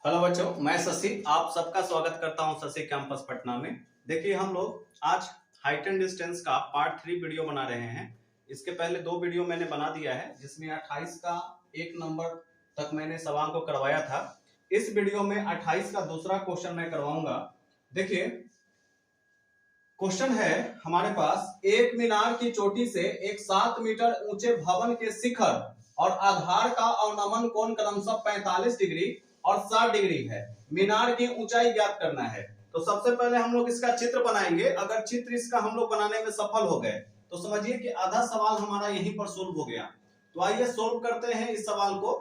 Hello बच्चों, मैं शशि आप सबका स्वागत करता हूं शशि कैंपस पटना में। देखिए, हम लोग आज हाइट एंड डिस्टेंस का पार्ट 3 वीडियो बना रहे हैं। इसके पहले 2 वीडियो मैंने बना दिया है, जिसमें 28 का 1 नंबर तक मैंने सवाल को करवाया था। इस वीडियो में 28 का दूसरा क्वेश्चन मैं करवाऊंगा। देखिए, क्वेश्चन है हमारे पास, एक मीनार की चोटी से एक 7 मीटर ऊंचे भवन के शिखर और आधार का अवनमन कोण क्रमशः 45 डिग्री और 60 डिग्री है। मीनार की ऊंचाई ज्ञात करना है। तो सबसे पहले हम लोग इसका चित्र बनाएंगे। अगर चित्र इसका हम लोग बनाने में सफल हो गए तो समझिए कि आधा सवाल हमारा यहीं पर सोल्व हो गया। तो आइए सोल्व करते हैं इस सवाल को।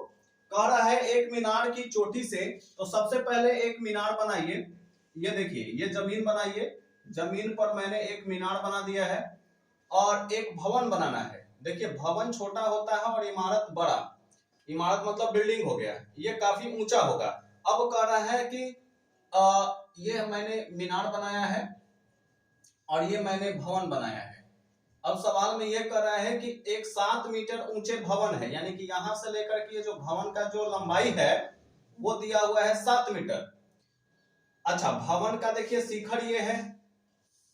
कह रहा है एक मीनार की चोटी से, तो सबसे पहले एक मीनार बनाइए। ये देखिए, ये जमीन बनाइए। जमीन पर मैंने एक मीनार बना दिया है और एक भवन बनाना है। देखिए, भवन छोटा होता है और इमारत बड़ा। इमारत मतलब बिल्डिंग हो गया, ये काफी ऊंचा होगा। अब कह रहा है कि ये मैंने मीनार बनाया है और ये मैंने भवन बनाया है। अब सवाल में ये कर रहा है कि एक 7 मीटर ऊंचे भवन है, यानी कि यहां से लेकर के जो भवन का जो लंबाई है वो दिया हुआ है 7 मीटर। अच्छा, भवन का देखिए शिखर ये है,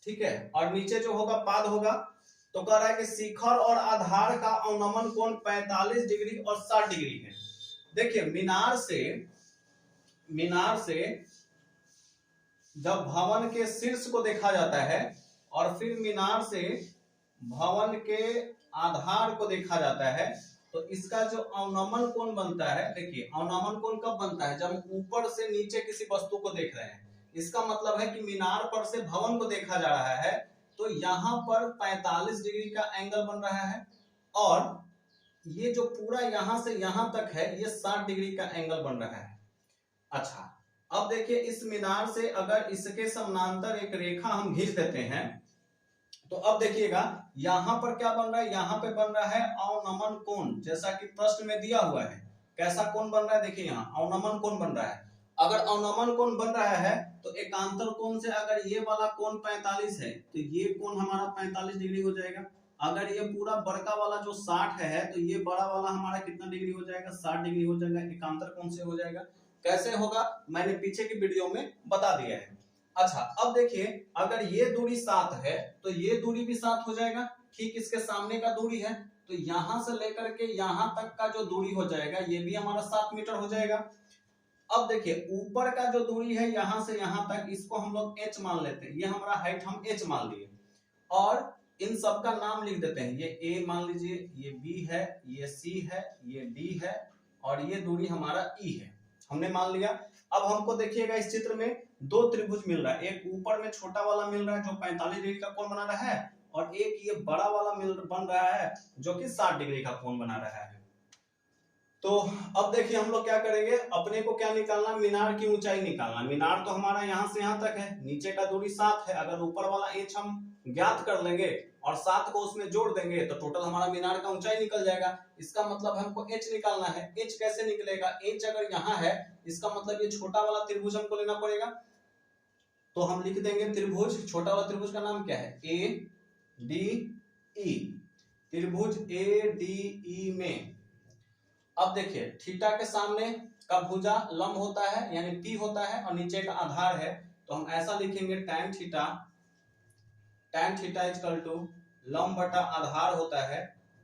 ठीक है, और नीचे जो होगा पाद होगा। तो कह रहा है कि शिखर और आधार का अवनमन कोण 45 डिग्री और 60 डिग्री है। देखिए, मीनार से जब भवन के शीर्ष को देखा जाता है और फिर मीनार से भवन के आधार को देखा जाता है, तो इसका जो अवनमन कोण बनता है, देखिए अवनमन कोण कब बनता है, जब ऊपर से नीचे किसी वस्तु को देख रहे हैं। इसका मतलब है कि मीनार पर से भवन को देखा जा रहा है, तो यहां पर 45 डिग्री का एंगल बन रहा है और ये जो पूरा यहां से यहां तक है ये 60 डिग्री का एंगल बन रहा है। अच्छा, अब देखिए, इस मीनार से अगर इसके समानांतर एक रेखा हम खींच देते हैं, तो अब देखिएगा यहां पर क्या बन रहा है, यहां पे बन रहा है अवनमन कोण, जैसा कि प्रश्न में दिया हुआ है। कैसा कोण बन रहा है, देखिए यहाँ अवनमन कोण बन रहा है। अगर अवनमन कोण बन रहा है तो एकांतर कोण से अगर ये वाला कोण 45 है तो ये कोण हमारा 45 डिग्री हो जाएगा। अगर ये पूरा बड़का वाला जो 60 है तो ये बड़ा वाला हमारा कितना डिग्री हो जाएगा, 60 डिग्री हो जाएगा। एकांतर कोण से हो जाएगा। कैसे होगा, मैंने पीछे की वीडियो में बता दिया है। अच्छा, अब देखिए, अगर ये दूरी 7 है तो ये दूरी भी 7 हो जाएगा। ठीक इसके सामने का दूरी है, तो यहां से लेकर के यहां तक का जो दूरी हो जाएगा ये भी हमारा 7 मीटर हो जाएगा। अब देखिए, ऊपर का जो दूरी है यहां से यहां तक, इसको हम लोग h मान लेते हैं। ये हमारा हाइट हम h मान लिए और इन सब का नाम लिख देते हैं। ये a मान लीजिए, ये b है, ये c है, ये d है और ये दूरी हमारा e है। हमने मान लिया। अब हमको देखिएगा इस चित्र में 2 त्रिभुज मिल रहा है। एक ऊपर में छोटा वाला मिल रहा है जो 45 डिग्री का कोण बना रहा है और एक ये बड़ा वाला बन रहा है जो कि 60 डिग्री का कोण बना रहा है। तो अब देखिए, हम लोग क्या करेंगे, अपने को क्या निकालना, मीनार की ऊंचाई निकालना। मीनार तो हमारा यहां से यहां तक है, नीचे का दूरी 7 है। अगर ऊपर वाला h हम ज्ञात कर लेंगे और 7 को उसमें जोड़ देंगे तो टोटल हमारा मीनार का ऊंचाई निकल जाएगा। इसका मतलब हमको h निकालना है। h कैसे निकलेगा, h अगर यहाँ है इसका मतलब ये छोटा वाला त्रिभुज हमको लेना पड़ेगा। तो हम लिख देंगे त्रिभुज, छोटा वाला त्रिभुज का नाम क्या है, ए डी ई। त्रिभुज ए डी ई में अब देखिए, थीटा के सामने का भुजा लंब होता है यानी P होता है और नीचे का आधार है। तो हम ऐसा लिखेंगे tan थीटा इक्वल टू लंब बटा आधार होता है,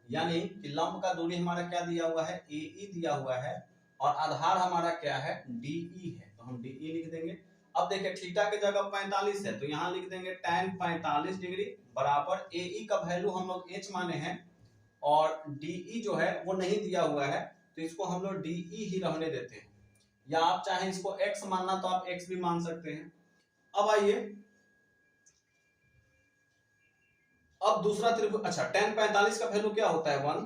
यानी कि लंब का दूरी हमारा क्या दिया हुआ है, AE दिया हुआ है और आधार हमारा क्या है, DE है। तो हम DE लिख देंगे। अब देखिए, थीटा के जगह 45 है तो यहाँ लिख देंगे tan 45 डिग्री बराबर AE का वैल्यू हम लोग h माने हैं और DE जो है वो नहीं दिया हुआ है, तो इसको हम लोग DE ही रहने देते हैं। या आप चाहें इसको x मानना तो आप x भी मान सकते हैं। अब आइए, अब दूसरा त्रिभुज। अच्छा, tan 45 का वैल्यू क्या होता है, 1।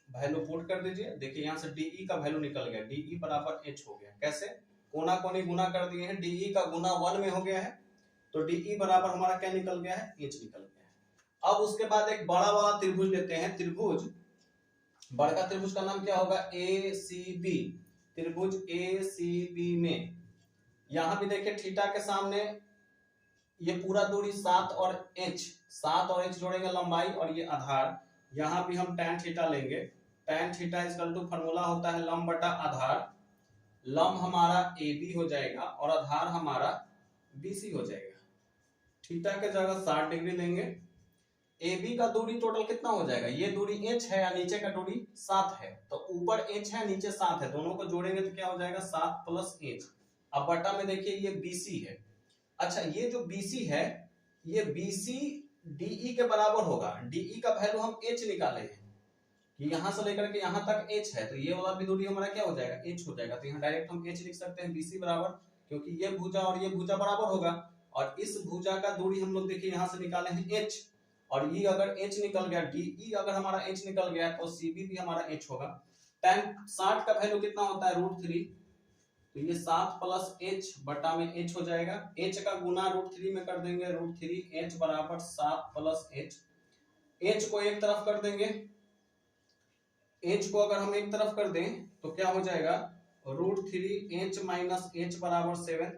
वैल्यू पुट कर दीजिए। देखिए, यहां से DE का वैल्यू निकल गया, DE बराबर h हो गया। कैसे, कोना कोनी गुना कर दिए हैं, DE का गुना 1 में हो गया है तो DE बराबर हमारा क्या निकल गया है, h निकल गया है। अब उसके बाद एक बड़ा वाला त्रिभुज लेते हैं। त्रिभुज, बड़का त्रिभुज का नाम क्या होगा, ACB। त्रिभुज ACB में यहां भी देखिए, थीटा के सामने ये पूरा दूरी 7 और h जोड़ेंगे लंबाई और ये आधार। यहां भी हम tan थीटा लेंगे। tan theta equal to formula होता है लंब बटा आधार। लंब हमारा AB हो जाएगा और आधार हमारा BC हो जाएगा। थीटा के जगह 60 डिग्री लेंगे। AB का दूरी टोटल कितना हो जाएगा, ये दूरी h है या नीचे का दूरी 7 है, तो ऊपर h है नीचे 7 है, दोनों को जोड़ेंगे तो क्या हो जाएगा 7 प्लस h। अब बटा में देखिए ये BC है। अच्छा ये जो BC है ये BC DE के बराबर होगा। DE का वैल्यू हम h निकाले हैं कि यहां से लेकर के यहां तक h है, तो ये वाला भी दूरी हमारा क्या हो जाएगा h हो जाएगा। तो यहाँ डायरेक्ट हम h लिख सकते हैं BC बराबर, क्योंकि ये भुजा और ये भुजा बराबर होगा और इस भुजा का दूरी हम लोग देखिए यहां से निकाले हैं h, और ये अगर h निकल गया, DE अगर हमारा h निकल गया तो CB भी हमारा h होगा। tan 60 का वैल्यू कितना होता है √3, तो ये 7 प्लस h बटा में h हो जाएगा। h का गुना √3 में कर देंगे, √3 h बराबर 7 प्लस h। h को एक तरफ कर देंगे, h को अगर हम एक तरफ कर दें तो क्या हो जाएगा √3 h माइनस h बराबर 7।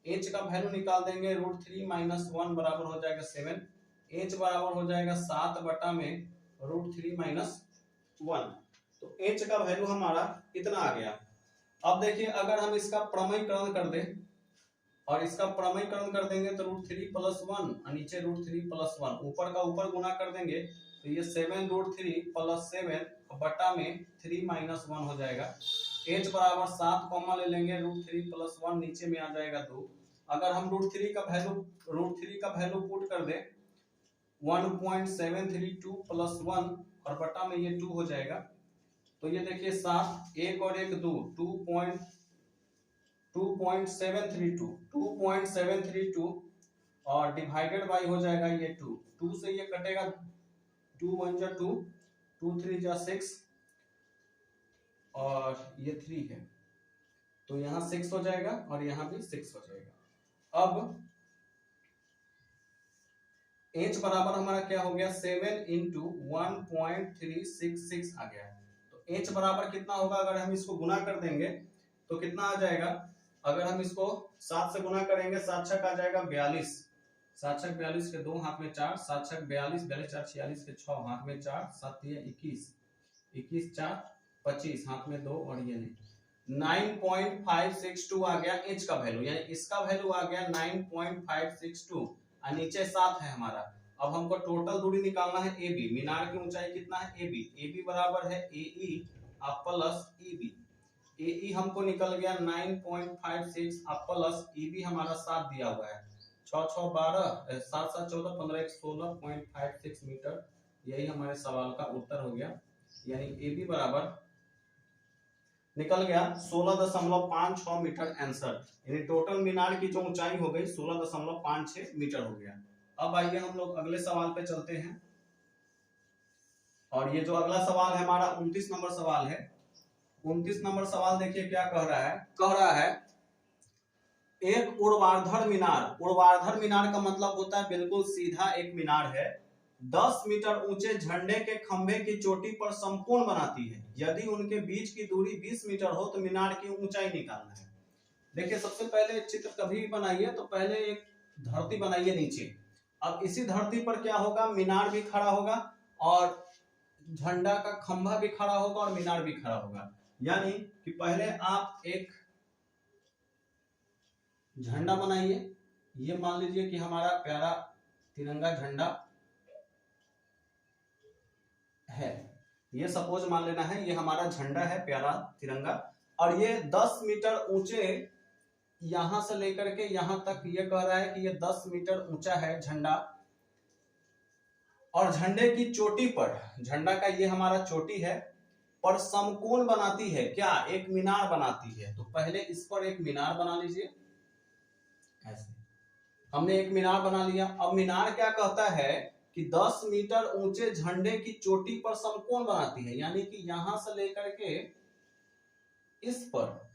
h का वैल्यू निकाल देंगे, √3 माइनस 1 बराबर हो जाएगा 7। h बराबर हो जाएगा 7 बटा में √3 माइनस 1, तो h का वैल्यू हमारा इतना आ गया। अब देखिए अगर हम इसका प्रमेयकरण कर दें और इसका प्रमेयकरण कर देंगे तो √3 प्लस 1 और नीचे √3 प्लस 1, ऊपर का ऊपर गुना कर देंगे तो ये 7 √3 प्लस 7 बटा में 3 माइनस 1 हो जाएगा। h बराबर 7 कॉमा ले लेंगे, √3 प्लस 1 नीचे में आ जाएगा 2। अगर हम √3 का वैल्यू पुट कर दे 1.732 प्लस 1 और बटा में ये 2 हो जाएगा, तो ये देखिए 7 1 और 1 2 2.732 और डिवाइडेड बाय हो जाएगा ये 2 से ये कटेगा, 2 1 जा 2, 2 3 जा 6 और ये 3 है, तो यहाँ 6 हो जाएगा और यहाँ भी 6 हो जाएगा। अब h बराबर हमारा क्या हो गया 7 इंटू 1.366 आ गया। तो h बराबर कितना होगा, अगर हम इसको गुना कर देंगे तो कितना आ जाएगा, अगर हम इसको 7 से गुना करेंगे 7 छक आ जाएगा 42, 7 छक 42 के 2 हाथ में 4, 7 छक 42, 42 4 46 के 6 हाथ में 4, 7 21, 21 4 25 हाथ में 2 और ये नहीं 9.562 आ गया h का वैल्यू, यानी इसका वैल्यू आ गया 9.562 और नीचे 7 है हमारा। अब हमको टोटल दूरी निकालना है AB, मीनार की ऊंचाई कितना है AB बराबर है AE प्लस EB। AE हमको निकल गया 9.56 प्लस EB हमारा 7 दिया हुआ है, 6 6 12 7 7 14 15 1 16.56 मीटर। यही हमारे सवाल का उत्तर हो गया, यानी AB बराबर निकल गया 16.56 मीटर आंसर, यानी टोटल मीनार की जो ऊंचाई हो गई 16.56 मीटर हो गया। अब आइए हम लोग अगले सवाल पे चलते हैं, और ये जो अगला सवाल है हमारा 29 नंबर सवाल है। 29 नंबर सवाल देखिए क्या कह रहा है एक ऊर्ध्वाधर मीनार, ऊर्ध्वाधर मीनार का मतलब होता है बिल्कुल सीधा एक मीनार है, 10 मीटर ऊंचे झंडे के खंभे की चोटी पर संपूर्ण बनाती है। यदि उनके बीच की दूरी 20 मीटर हो तो मीनार की ऊंचाई निकालना है। देखिए सबसे पहले चित्र कभी भी बनाइए तो पहले एक धरती बनाइए नीचे, अब इसी धरती पर क्या होगा मीनार भी खड़ा होगा और झंडा का खंभा भी खड़ा होगा और मीनार भी खड़ा होगा। यानी कि पहले आप एक झंडा बनाइए, ये मान लीजिए कि हमारा प्यारा तिरंगा झंडा है, ये सपोज मान लेना है ये हमारा झंडा है प्यारा तिरंगा, और ये 10 मीटर ऊंचे यहां से लेकर के यहां तक ये कह रहा है कि ये 10 मीटर ऊंचा है झंडा, और झंडे की चोटी पर, झंडा का ये हमारा चोटी है, पर समकोण बनाती है, क्या एक मीनार बनाती है। तो पहले इस पर एक मीनार बना लीजिए, ऐसे हमने एक मीनार बना लिया। अब मीनार क्या कहता है कि 10 मीटर ऊंचे झंडे की चोटी पर समकोण बनाती है, यानी कि यहां से लेकर के इस पर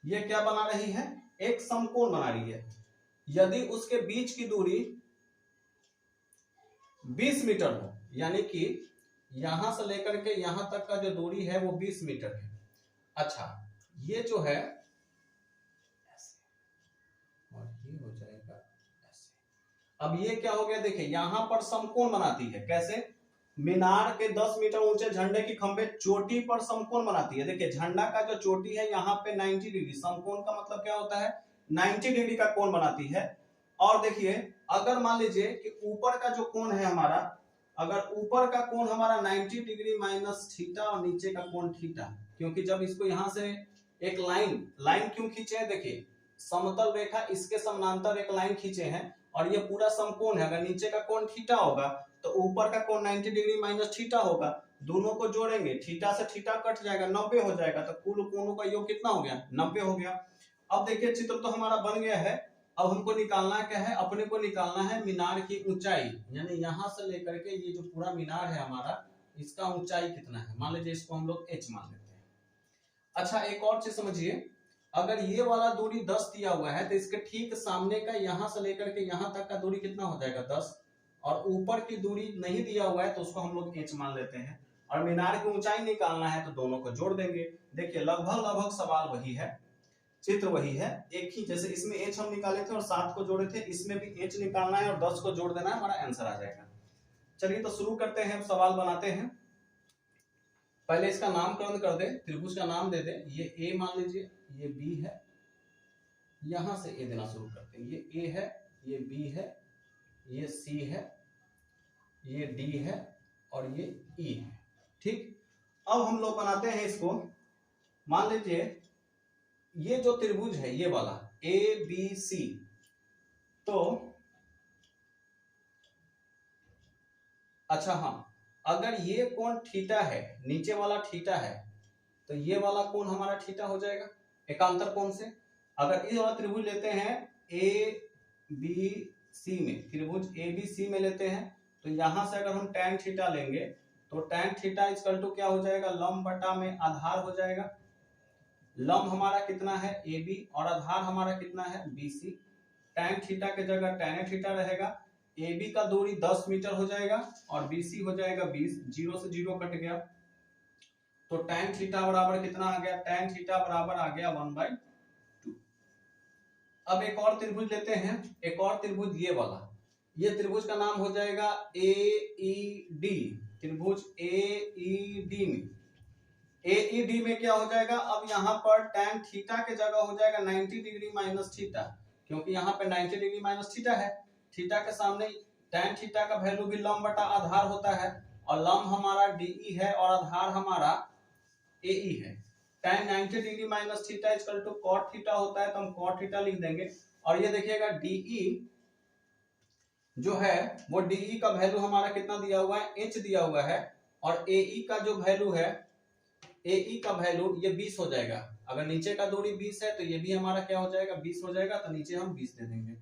ये क्या बना रही है, एक समकोण बना रही है। यदि उसके बीच की दूरी 20 मीटर हो, यानी कि यहां से लेकर के यहां तक का जो दूरी है वो 20 मीटर है। अच्छा ये जो है ऐसे और ये हो जाएगा ऐसे। अब ये क्या हो गया, देखिए यहां पर समकोण बनाती है, कैसे, मीनार के 10 मीटर ऊंचे झंडे की खंभे चोटी पर समकोण बनाती है। देखिए झंडा का जो चोटी है यहाँ पे 90 डिग्री, समकोण का मतलब क्या होता है 90 डिग्री का कोण बनाती है। और देखिए अगर मान लीजिए कि ऊपर का जो कोण है हमारा, अगर ऊपर का कोण हमारा 90 डिग्री माइनस थीटा और नीचे का कोण थीटा, क्योंकि जब इसको यहां से एक लाइन क्यों खींचे हैं, देखिए समतल रेखा इसके समानांतर एक लाइन खींचे हैं और ये पूरा समकोण है। अगर नीचे का कोण थीटा होगा तो ऊपर का कोण 90 डिग्री माइनस थीटा होगा, दोनों को जोड़ेंगे थीटा से थीटा कट जाएगा 90 हो जाएगा, तो कुल कोणों का योग कितना हो गया 90 हो गया। अब देखिए चित्र तो हमारा बन गया है। अब हमको निकालना क्या है, अपने को निकालना है मीनार की ऊंचाई, यानी यहां से लेकर के ये जो पूरा मीनार है हमारा इसका ऊंचाई कितना है। मान लीजिए इसको हम लोग h मान लेते हैं। अच्छा एक और चीज समझिए, अगर ये वाला दूरी 10 दिया हुआ है तो इसके ठीक सामने का यहां से लेकर के यहां तक का दूरी कितना हो जाएगा 10, और ऊपर की दूरी नहीं दिया हुआ है तो उसको हम लोग h मान लेते हैं। और मीनार की ऊंचाई निकालना है तो दोनों को जोड़ देंगे। देखिए लगभग सवाल वही है, चित्र वही है, एक ही जैसे इसमें h हम निकाले थे और 7 को जोड़े थे, इसमें भी h निकालना है और 10 को जोड़ देना है, हमारा आंसर आ जाएगा। चलिए तो शुरू करते हैं, सवाल बनाते हैं। पहले इसका नामकरण कर दे, त्रिभुज का नाम दे दे, ये a मान लीजिए, ये b है, यहां से a देना शुरू करते हैं। ये a है, ये b है, ये c है, ये d है और ये e है। ठीक, अब हम लोग बनाते हैं इसको। मान लीजिए ये जो त्रिभुज है ये वाला ABC, तो अच्छा हाँ, अगर ये कोण थीटा है, नीचे वाला थीटा है, तो ये वाला कोण हमारा थीटा हो जाएगा एकांतर कोण से। अगर इस वाला त्रिभुज लेते हैं ABC में, त्रिभुज ABC में लेते हैं, तो यहां से अगर हम tan थीटा लेंगे तो tan थीटा इक्वल टू क्या हो जाएगा, लंब बटा में आधार हो जाएगा। लंब हमारा कितना है AB और आधार हमारा कितना है BC। tan थीटा के जगह tan थीटा रहेगा, AB का दूरी 10 मीटर हो जाएगा और BC हो जाएगा 20, 0 से 0 कट गया, तो tan थीटा बराबर कितना आ गया, tan थीटा बराबर आ गया 1/2। अब एक और त्रिभुज लेते हैं, एक और त्रिभुज ये वाला, ये त्रिभुज का नाम हो जाएगा AED, त्रिभुज AED में, AED में क्या हो जाएगा, अब यहाँ पर tan थीटा के जगह हो जाएगा 90 डिग्री माइनस थीटा, क्योंकि यहाँ पे 90 डिग्री माइनस थीटा है, थीटा के सामने tan थीटा का वैल्यू भी लंब बटा आधार होता है, और लंब हमारा DE है और आधार हमारा AE है। tan 90 degree minus theta equal to cot theta होता है, तो हम cot थीटा लिख देंगे। और ये देखिएगा DE जो है वो DE का वैल्यू हमारा कितना दिया हुआ है, h दिया हुआ है, और AE का जो वैल्यू है, AE का वैल्यू ये 20 हो जाएगा। अगर नीचे का दूरी 20 है तो ये भी हमारा क्या हो जाएगा 20 हो जाएगा, तो नीचे हम 20 दे देंगे।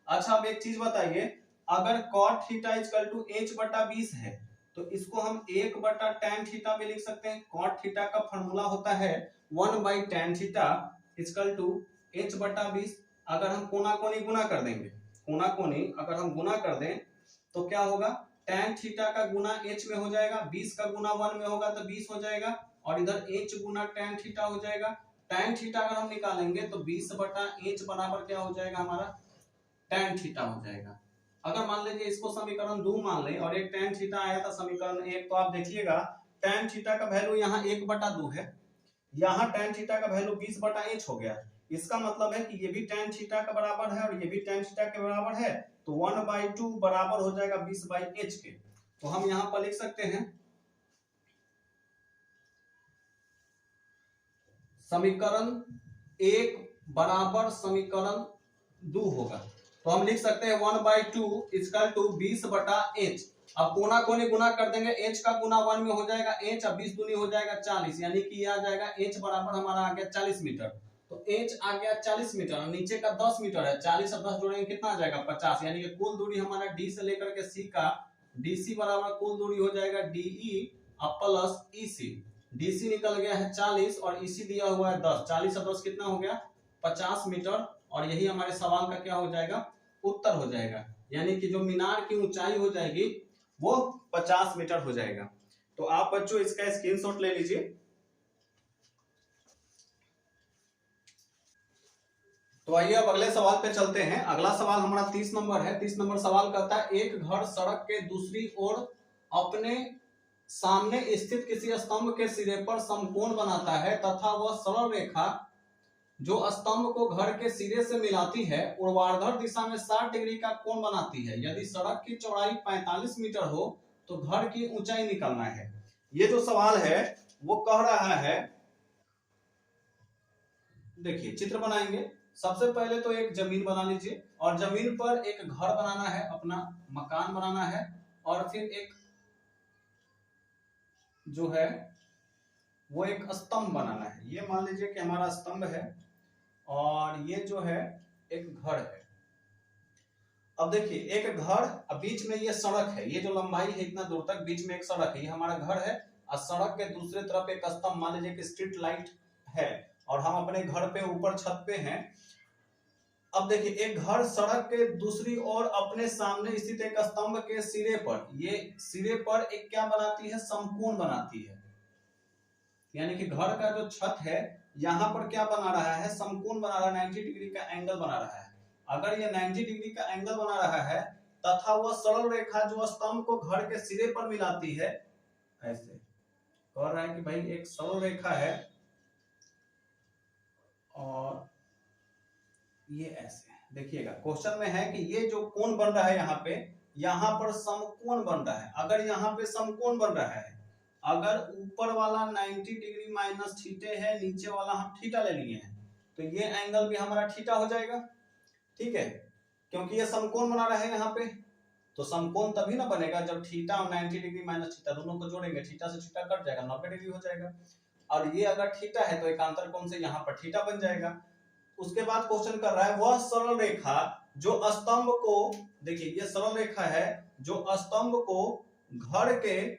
अच्छा अब एक चीज बताइए, अगर cot theta equal to h बटा 20 है तो इसको हम 1 बटा tan थीटा में लिख सकते हैं। cot थीटा का फॉर्मूला होता है 1/tan theta equal to h बटा 20। अगर हम कोना कोनी गुना कर देंगे, कोना कोनी अगर हम गुना कर दें तो क्या होगा, tan थीटा का गुना h में हो जाएगा, 20 का गुना 1 में होगा तो 20 हो जाएगा, और इधर h गुना tan थीटा हो जाएगा। tan थीटा अगर हम निकालेंगे तो 20 बटा h बराबर क्या हो जाएगा हमारा tan थीटा हो जाएगा। अगर मान लीजिए इसको समीकरण 2 मान लें और एक tan थीटा आया था समीकरण 1, तो आप देखिएगा tan थीटा का वैल्यू यहाँ 1/2 है, यहाँ tan थीटा का वैल्यू 20 बटा h हो गया। इसका मतलब है कि ये भी tan थीटा का बराबर है और ये भी tan थीटा के बराबर है, तो 1/2 बराबर हो जाएगा 20/h के। तो हम यहाँ पर लिख सकते हैं समीकरण 1 बराबर समीकरण 2 होगा, तो हम लिख सकते हैं 1/2 इक्वल टू 20 बटा h। अब कोना कोनी गुना कर देंगे, h का गुना 1 में हो जाएगा h, अब 20 दूनी हो जाएगा 40, यानी कि ये आ जाएगा h बराबर हमारा आ गया 40 मीटर। तो h आ गया 40 मीटर और नीचे का 10 मीटर है, 40 और 10 जोड़ेंगे कितना आ जाएगा 50, यानी कि कुल दूरी हमारा d से लेकर के c का, dc बराबर कुल दूरी हो जाएगा de प्लस ec। DC निकल गया है 40 और EC दिया हुआ है 10, 40 और 10 कितना हो गया 50 मीटर, और यही हमारे सवाल का क्या हो जाएगा उत्तर हो जाएगा, यानी कि जो मीनार की ऊंचाई हो जाएगी वो 50 मीटर हो जाएगा। तो आप बच्चों इसका स्क्रीनशॉट ले लीजिए। तो आइए अब अगले सवाल पे चलते हैं। अगला सवाल हमारा 30 नंबर है। 30 नंबर सवाल कहता है, एक घर सड़क के दूसरी ओर अपने सामने स्थित किसी स्तंभ के सिरे पर समकोण बनाता है तथा वह सरल रेखा जो स्तंभ को घर के सिरे से मिलाती है ऊर्ध्वाधर दिशा में 60 डिग्री का कोण बनाती है। यदि सड़क की चौड़ाई 45 मीटर हो तो घर की ऊंचाई निकालना है। ये जो सवाल है वो कह रहा है, देखिए चित्र बनाएंगे। सबसे पहले तो एक जमीन बना लीजिए और जमीन पर एक घर बनाना है, अपना मकान बनाना है और फिर एक जो है वो एक स्तंभ बनाना है। ये मान लीजिए कि हमारा स्तंभ है और ये जो है एक घर है। अब देखिए एक घर, अब बीच में ये सड़क है, ये जो लंबाई है इतना दूर तक बीच में एक सड़क है, ये हमारा घर है और सड़क के दूसरे तरफ एक स्तंभ, मान लीजिए कि स्ट्रीट लाइट है और हम अपने घर पे ऊपर छत पे हैं। अब देखिए एक घर सड़क के दूसरी ओर अपने सामने स्थित एक स्तंभ के सिरे पर, ये सिरे पर एक क्या बनाती है, समकोण बनाती है। यानी कि घर का जो छत है यहाँ पर क्या बना रहा है, समकोण बना रहा है, 90 डिग्री का एंगल बना रहा है। अगर ये 90 डिग्री का एंगल बना रहा है तथा वह सरल रेखा जो स्तंभ को घर के सिरे पर मिलाती है, ऐसे कह रहा है कि भाई एक सरल रेखा है और ये ऐसे, देखिएगा क्वेश्चन में है कि ये जो कोण बन रहा है यहाँ पर समकोण बन रहा है। अगर यहाँ पे समकोण बन रहा है, अगर ऊपर वाला 90 डिग्री माइनस थीटे है, नीचे वाला हम थीटा ले लिए हैं, तो ये एंगल भी हमारा थीटा हो जाएगा। ठीक है, क्योंकि ये समकोण बना रहा है यहाँ पे, तो समकोण तभी ना बनेगा जब थीटा और 90 डिग्री माइनस थीटा दोनों को जोड़ेंगे, थीटा से थीटा कट जाएगा, 90 डिग्री हो जाएगा। और ये अगर थीटा है तो एकांतर कोण से यहाँ पर थीटा बन जाएगा। उसके बाद क्वेश्चन कर रहा है वह सरल रेखा जो स्तंभ को, देखिए ये सरल रेखा है जो स्तंभ को घर के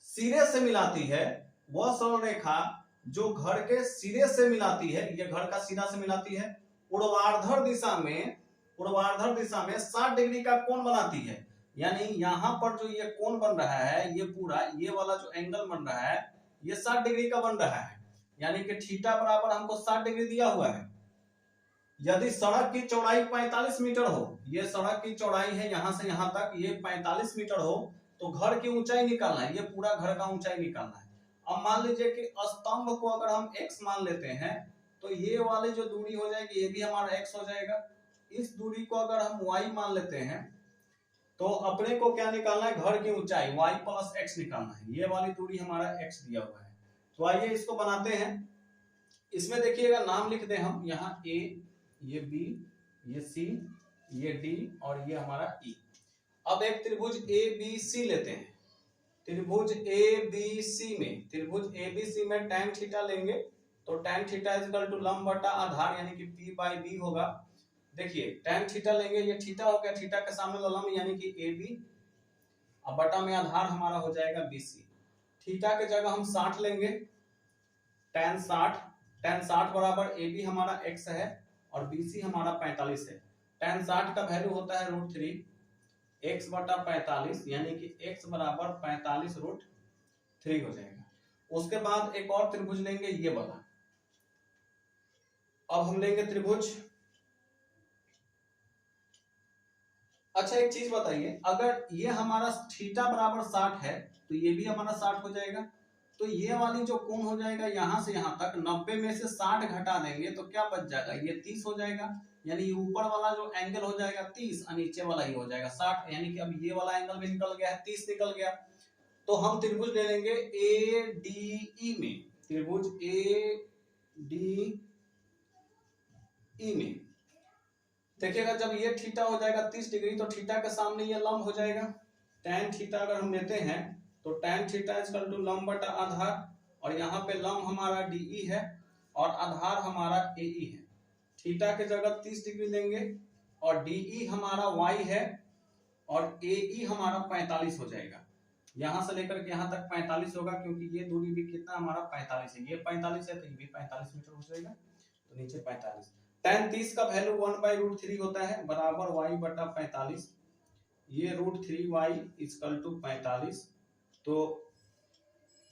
सिरे से मिलाती है, वह सरल रेखा जो घर के सिरे से मिलाती है, ये घर का सिरा से मिलाती है, ऊर्ध्वाधर दिशा में 60 डिग्री का कोण बनाती है। यानी यहाँ पर जो ये कोण बन रहा है, ये पूरा ये वाला जो एंगल बन रहा है ये 60 डिग्री का बन रहा है। यानी कि थीटा बराबर हमको 60 डिग्री दिया हुआ है। यदि सड़क की चौड़ाई 45 मीटर हो, ये सड़क की चौड़ाई है यहाँ से यहाँ तक, ये 45 मीटर हो, तो घर की ऊंचाई निकालना है, ये पूरा घर का ऊंचाई निकालना है। अब मान लीजिए कि स्तंभ को अगर हम x मान लेते हैं तो ये वाली जो दूरी हो जाएगी ये भी हमारा x हो जाएगा। इस दूरी को अगर हम y मान लेते हैं तो अपने को क्या निकालना है, घर की ऊंचाई y प्लस x निकालना है। ये वाली दूरी हमारा x दिया हुआ है। तो आइए इसको बनाते हैं। इसमें देखिएगा नाम लिख दें हम, यहाँ a, ये b, ये c, ये d और ये हमारा e। अब एक त्रिभुज ABC लेते हैं। त्रिभुज ABC में tan थीटा लेंगे तो tan थीटा इक्वल टू लंब बटा आधार यानी कि P बाई B होगा। देखिए tan थीटा लेंगे, ये थीटा हो गया, थीटा के सामने लंब यानी कि AB, अब बटा में आधार हमारा हो जाएगा BC। थीटा के जगह हम 60 लेंगे, tan 60 बराबर AB हमारा x है और BC हमारा 45 है। tan 60 का वैल्यू होता है √3 x बटा 45 यानी कि x बराबर 45 √3 हो जाएगा। उसके बाद एक और त्रिभुज लेंगे, ये वाला। अब हम लेंगे त्रिभुज, अच्छा एक चीज बताइए, अगर ये हमारा थीटा बराबर 60 है तो ये भी हमारा 60 हो जाएगा। तो ये वाली जो कोण हो जाएगा यहाँ से यहाँ तक, 90 में से 60 घटा देंगे तो क्या बच जाएगा, ये 30 हो जाएगा। यानी ऊपर वाला जो एंगल हो जाएगा 30 और नीचे वाला ही हो जाएगा 60। यानी कि अब ये वाला एंगल भी निकल गया है, 30 निकल गया। तो हम त्रिभुज ले लेंगे ADE में, त्रिभुज ADE में देखिएगा जब ये थीटा हो जाएगा 30 डिग्री तो थीटा के सामने ये लंब हो जाएगा। tan थीटा अगर हम लेते हैं तो tan थीटा इक्वल टू लंब बटा आधार, और यहाँ पे लंब हमारा DE है और आधार हमारा AE है। थीटा के जगह 30 डिग्री लेंगे और DE हमारा y है और AE हमारा 45 हो जाएगा। यहाँ से लेकर के यहाँ तक 45 होगा, क्योंकि ये दूरी भी कितना हमारा 45 है, ये 45 है तो ये भी 45 मीटर हो जाएगा, तो नीचे 45। tan 30 का वैल्यू 1/√3 होता है बराबर y बटा 45, ये √3y इक्वल टू 45, तो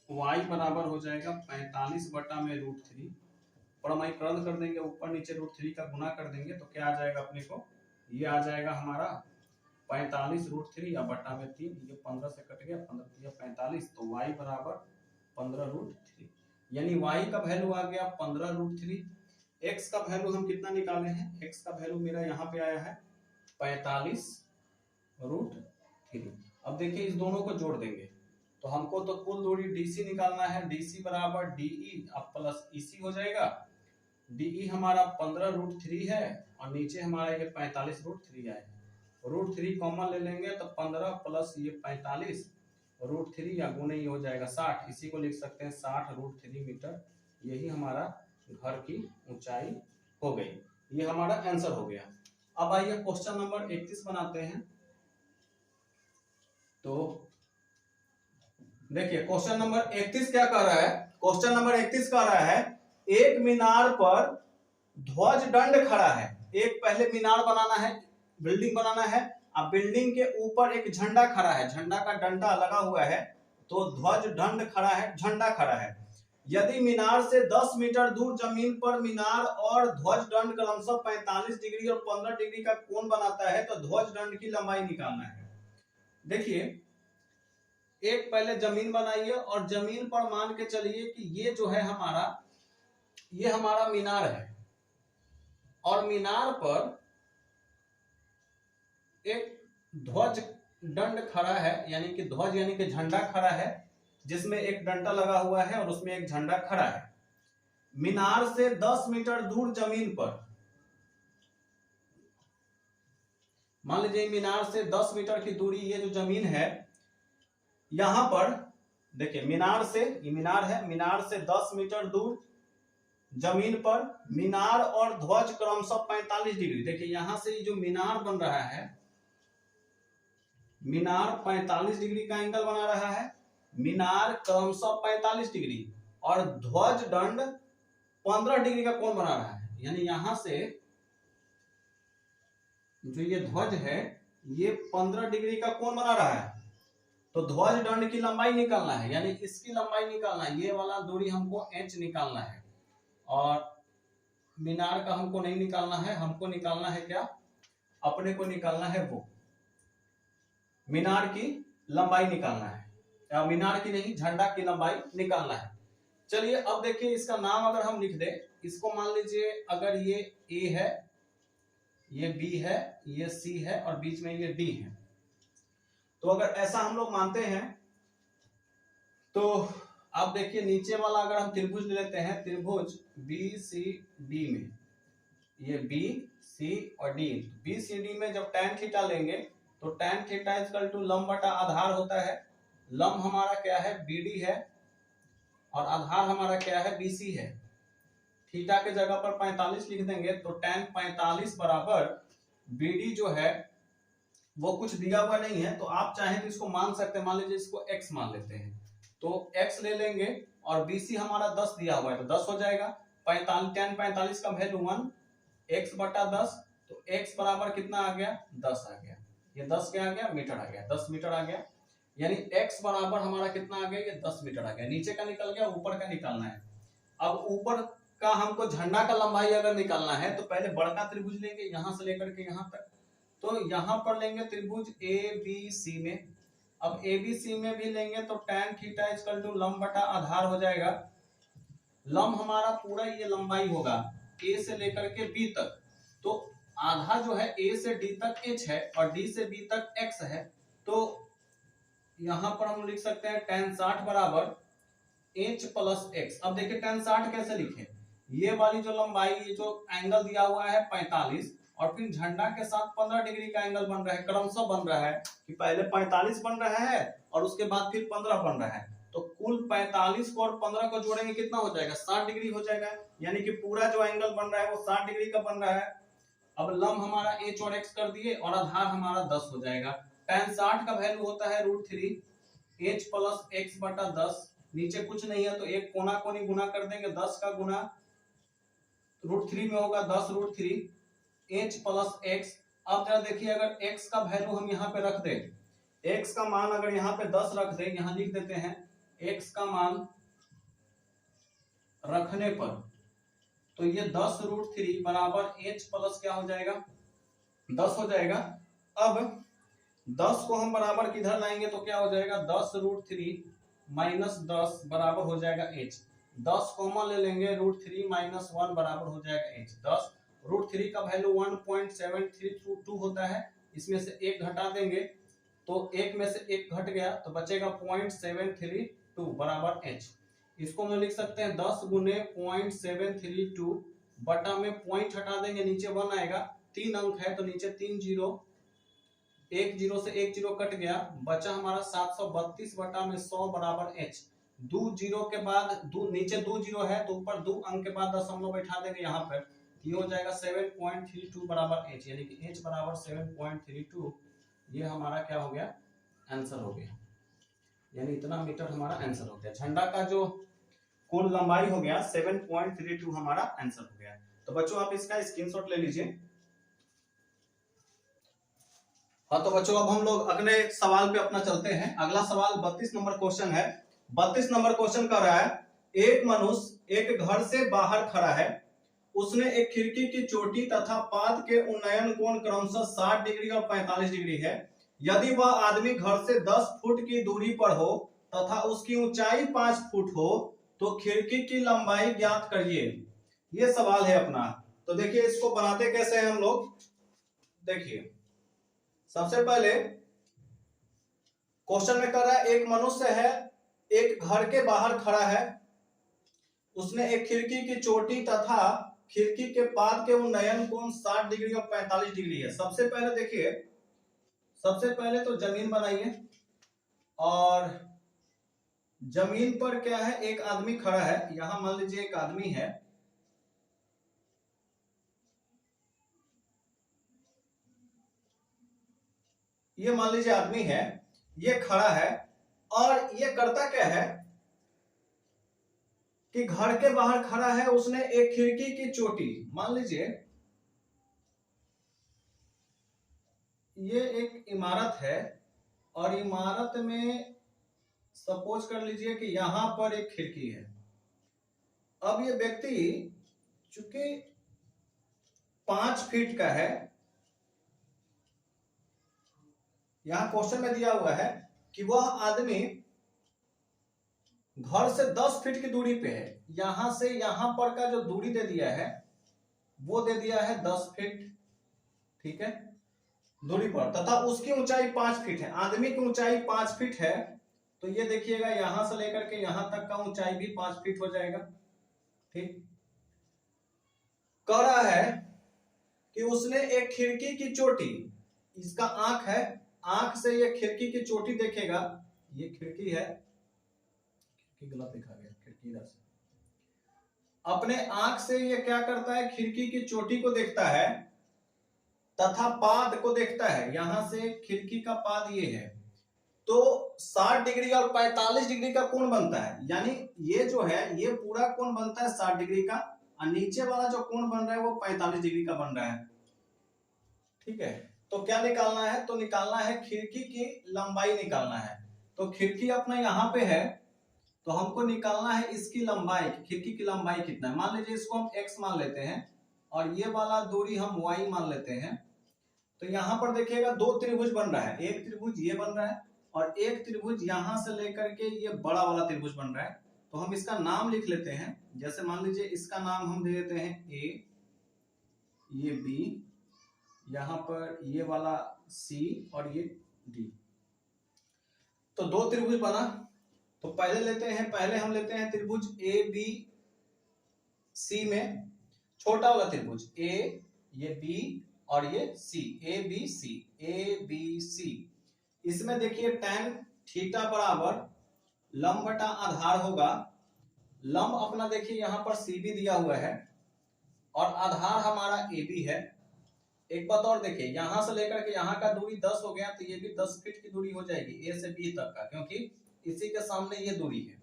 y बराबर हो जाएगा 45 बटा में √3, प्रमाणीकरण कर देंगे, ऊपर नीचे √3 का गुना कर देंगे तो क्या आ जाएगा अपने को, ये आ जाएगा हमारा 45√3 या बटा में 3, ये 15 से कट गया, 15 45, तो y बराबर 15√3, यानी y का वैल्यू आ गया 15√3। x का वैल्यू हम कितना निकाले हैं, x का वैल्यू मेरा यहाँ पे आया है 45√3। अब देखिए इस दोनों को जोड़ देंगे तो हमको तो कुल दूरी DC निकालना है, DC बराबर DE अब प्लस EC हो जाएगा। DE हमारा 15√3 है और नीचे हमारा ये 45√3 आएगा। √3 कॉमन ले लेंगे तो 15 प्लस ये 45 √3 या गुणे ही हो जाएगा 60, इसी को लिख सकते हैं 60√3 मीटर। यही हमारा घर की ऊंचाई हो गई, ये हमारा आंसर हो गया। अब आइए क्वेश्चन नंबर 31 बनाते हैं। तो देखिए क्वेश्चन नंबर 31 क्या कह रहा है, क्वेश्चन नंबर 31 कह रहा है एक मीनार पर ध्वज दंड खड़ा है। एक पहले मीनार बनाना है, बिल्डिंग बनाना है, अब बिल्डिंग के ऊपर एक झंडा खड़ा है, झंडा का डंडा लगा हुआ है, तो ध्वज दंड खड़ा है, झंडा खड़ा है। यदि मीनार से 10 मीटर दूर जमीन पर मीनार और ध्वज दंड क्रमशः 45 डिग्री और 15 डिग्री का कोण बनाता है, तो ध्वज दंड की लंबाई निकालना है। देखिए एक पहले जमीन बनाइए और जमीन पर मान के चलिए कि ये जो है हमारा, ये हमारा मीनार है और मीनार पर एक ध्वज दंड खड़ा है, यानी कि ध्वज यानी कि झंडा खड़ा है, जिसमें एक डंडा लगा हुआ है और उसमें एक झंडा खड़ा है। मीनार से 10 मीटर दूर जमीन पर, मान लीजिए मीनार से 10 मीटर की दूरी, ये जो जमीन है यहां पर देखिए मीनार से, ये मीनार है, मीनार से 10 मीटर दूर जमीन पर मीनार और ध्वज क्रमशः 45 डिग्री। देखिए यहां से जो मीनार बन रहा है, मीनार 45 डिग्री का एंगल बना रहा है, मीनार क्रमशः 45 डिग्री और ध्वज दंड 15 डिग्री का कोण बना रहा है। यानी यहां से जो ये ध्वज है ये 15 डिग्री का कोण बना रहा है, तो ध्वज दंड की लंबाई निकालना है, यानी इसकी लंबाई निकालना है, ये वाला दूरी हमको h निकालना है और मीनार का हमको नहीं निकालना है, हमको निकालना है क्या, अपने को निकालना है वो मीनार की लंबाई निकालना है, या मीनार की नहीं झंडा की लंबाई निकालना है। चलिए अब देखिए इसका नाम अगर हम लिख दें, इसको मान लीजिए अगर ये A है, ये B है, ये C है और बीच में ये D है, तो अगर ऐसा हम लोग मानते हैं तो अब देखिए नीचे वाला अगर हम त्रिभुज ले लेते हैं, त्रिभुज BCD में, ये BC और D, BCD में जब tan थीटा लेंगे तो tan थीटा इक्वल टू लंब बटा आधार होता है। लंब हमारा क्या है, BD है और आधार हमारा क्या है, BC है। थीटा के जगह पर 45 लिख देंगे तो tan 45 बराबर BD जो है वो कुछ दिया हुआ नहीं है, तो आप चाहें तो इसको मान सकते हैं, मान लीजिए इसको x मान लेते हैं, तो x ले लेंगे और BC हमारा 10 दिया हुआ है तो 10 हो जाएगा। 45 का वैल्यू 1, x बटा 10, तो x बराबर कितना आ गया, 10 आ गया। ये 10 क्या आ गया, मीटर आ गया, 10 मीटर आ गया, यानी x बराबर हमारा कितना आ गया, ये 10 मीटर आ गया। नीचे का निकल गया, ऊपर का निकालना है। अब ऊपर का हमको झंडा का लंबाई अगर निकालना है तो पहले बड़का त्रिभुज लेंगे, यहां से लेकर के यहां तक, तो यहां पर लेंगे त्रिभुज ABC में। अब ABC में भी लेंगे तो tan थीटा इक्वल टू लंब बटा आधार हो जाएगा। लंब हमारा पूरा ये लंबाई होगा A से लेकर के B तक, तो आधा जो है A से D तक h है और D से B तक x है, तो यहां पर हम लिख सकते हैं tan 60 बराबर h प्लस x। अब देखिए tan 60 कैसे लिखे, ये वाली जो लंबाई, ये जो एंगल दिया हुआ है 45 और फिर झंडा के साथ 15 डिग्री का एंगल बन रहा है, क्रमशः बन रहा है कि पहले 45 बन रहा है और उसके बाद फिर 15 बन रहा है, तो कुल 45 को और 15 को जोड़ेंगे कितना हो जाएगा, 60 डिग्री हो जाएगा, यानी कि पूरा जो एंगल बन रहा है वो 60 डिग्री का बन रहा है। अब लंब हमारा h और x कर दिए और आधार हमारा 10 हो जाएगा। tan 60 का वैल्यू होता है √3 h प्लस x बटा 10, नीचे कुछ नहीं है तो एक कोना कोनी गुना कर देंगे, 10 का गुना √3 में होगा 10 √3 h प्लस x। अब जरा देखिए अगर x का वैल्यू हम यहाँ पे रख दें, x का मान अगर यहाँ पे 10 रख दें, यहाँ लिख देते हैं x का मान रखने पर तो ये 10 √3 बराबर h प्लस क्या हो जाएगा, 10 हो जाएगा। अब 10 को हम बराबर किधर लाएंगे तो क्या हो जाएगा 10√3 माइनस 10 बराबर हो जाएगा h। 10 कॉमन ले लेंगे √3 माइनस 1 बराबर हो जाएगा h। 10√3 का वैल्यू 1.732 होता है, इसमें से एक घटा देंगे तो एक में से एक घट गया तो बचेगा 0.732 बराबर h। इसको हम लिख सकते हैं 10 गुने 0.732 बटा में पॉइंट हटा देंगे नीचे 1 आएगा, 3 अंक है तो नीचे 3 जीरो, एक जीरो से एक जीरो कट गया, बचा हमारा 732 बटा में 100 बराबर h। दो जीरो के बाद नीचे 2 जीरो है तो ऊपर 2 अंक के बाद दशमलव बैठा देंगे यहाँ पर, ये हो जाएगा 7.32 बराबर h, यानी कि h बराबर 7.32। ये हमारा क्या हो गया आंसर हो गया, यानी इतना मीटर हमारा आंसर हो गया। झंडा का जो कुल लंबाई हो गया 7.32 हमारा आंसर हो गया। तो बच्चों आप इसका स्क्रीनशॉट ले लीजिए। हाँ तो बच्चों अब हम लोग अगले सवाल पे अपना चलते हैं। अगला सवाल 32 नंबर क्वेश्चन है। 32 नंबर क्वेश्चन कर रहा है, एक मनुष्य एक घर से बाहर खड़ा है, उसने एक खिड़की की चोटी तथा पाद के उन्नयन कोण क्रमशः 60 डिग्री और 45 डिग्री है। यदि वह आदमी घर से 10 फुट की दूरी पर हो तथा उसकी ऊंचाई 5 फुट हो तो खिड़की की लंबाई ज्ञात करिए। ये सवाल है अपना। तो देखिए इसको बनाते कैसे हैं हम लोग। देखिए सबसे पहले क्वेश्चन में कर रहा है, एक मनुष्य है एक घर के बाहर खड़ा है, उसने एक खिड़की की चोटी तथा खिड़की के पाद के उन्नयन कोण 60 डिग्री और 45 डिग्री है। सबसे पहले देखिए, सबसे पहले तो जमीन बनाइए और जमीन पर क्या है एक आदमी खड़ा है, यहां मान लीजिए एक आदमी है, ये मान लीजिए आदमी है, ये खड़ा है और ये करता क्या है कि घर के बाहर खड़ा है, उसने एक खिड़की की चोटी, मान लीजिए ये एक इमारत है और इमारत में सपोज कर लीजिए कि यहां पर एक खिड़की है। अब ये व्यक्ति चूंकि 5 फीट का है, यहां क्वेश्चन में दिया हुआ है कि वह आदमी घर से 10 फीट की दूरी पे है, यहां से यहां पर का जो दूरी दे दिया है वो दे दिया है 10 फीट, ठीक है, दूरी पर, तथा उसकी ऊंचाई 5 फीट है। आदमी की ऊंचाई 5 फीट है तो ये देखिएगा यहां से लेकर के यहां तक का ऊंचाई भी 5 फीट हो जाएगा। ठीक, कह रहा है कि उसने एक खिड़की की चोटी, इसका आंख है, आंख से ये खिड़की की चोटी देखेगा, ये खिड़की है, खिड़की गलत लिखा गया, खिड़की इधर से, अपने आंख से ये क्या करता है खिड़की की चोटी को देखता है तथा पाद को देखता है, यहां से खिड़की का पाद ये है, तो 60 डिग्री और 45 डिग्री का कोण बनता है, यानी ये जो है ये पूरा कोण बनता है 60 डिग्री का और नीचे वाला जो कोण बन रहा है वो 45 डिग्री का बन रहा है। ठीक है, तो क्या निकालना है, तो निकालना है खिड़की की लंबाई निकालना है। तो खिड़की अपना यहाँ पे है तो हमको निकालना है इसकी लंबाई, खिड़की की लंबाई कितना है। मान लीजिए इसको हम x मान लेते हैं और ये वाला दूरी हम y मान लेते हैं। तो यहाँ पर देखिएगा दो त्रिभुज बन रहा है, एक त्रिभुज ये बन रहा है और एक त्रिभुज यहां से लेकर के ये बड़ा वाला त्रिभुज बन रहा है। तो हम इसका नाम लिख लेते हैं, जैसे मान लीजिए इसका नाम हम दे देते हैं A, ये B, यहां पर ये वाला C और ये D। तो दो त्रिभुज बना, तो पहले हम लेते हैं त्रिभुज ए बी सी में छोटा वाला त्रिभुज A, ये B और ये C, A B C, A B C। इसमें देखिए tan थीटा बराबर लंब बटा आधार होगा। लंब अपना देखिए यहाँ पर CB दिया हुआ है और आधार हमारा AB है। एक बात और देखिए, यहां से लेकर के यहाँ का दूरी 10 हो गया तो ये भी 10 फीट की दूरी हो जाएगी A से B तक का, क्योंकि इसी के सामने ये दूरी है।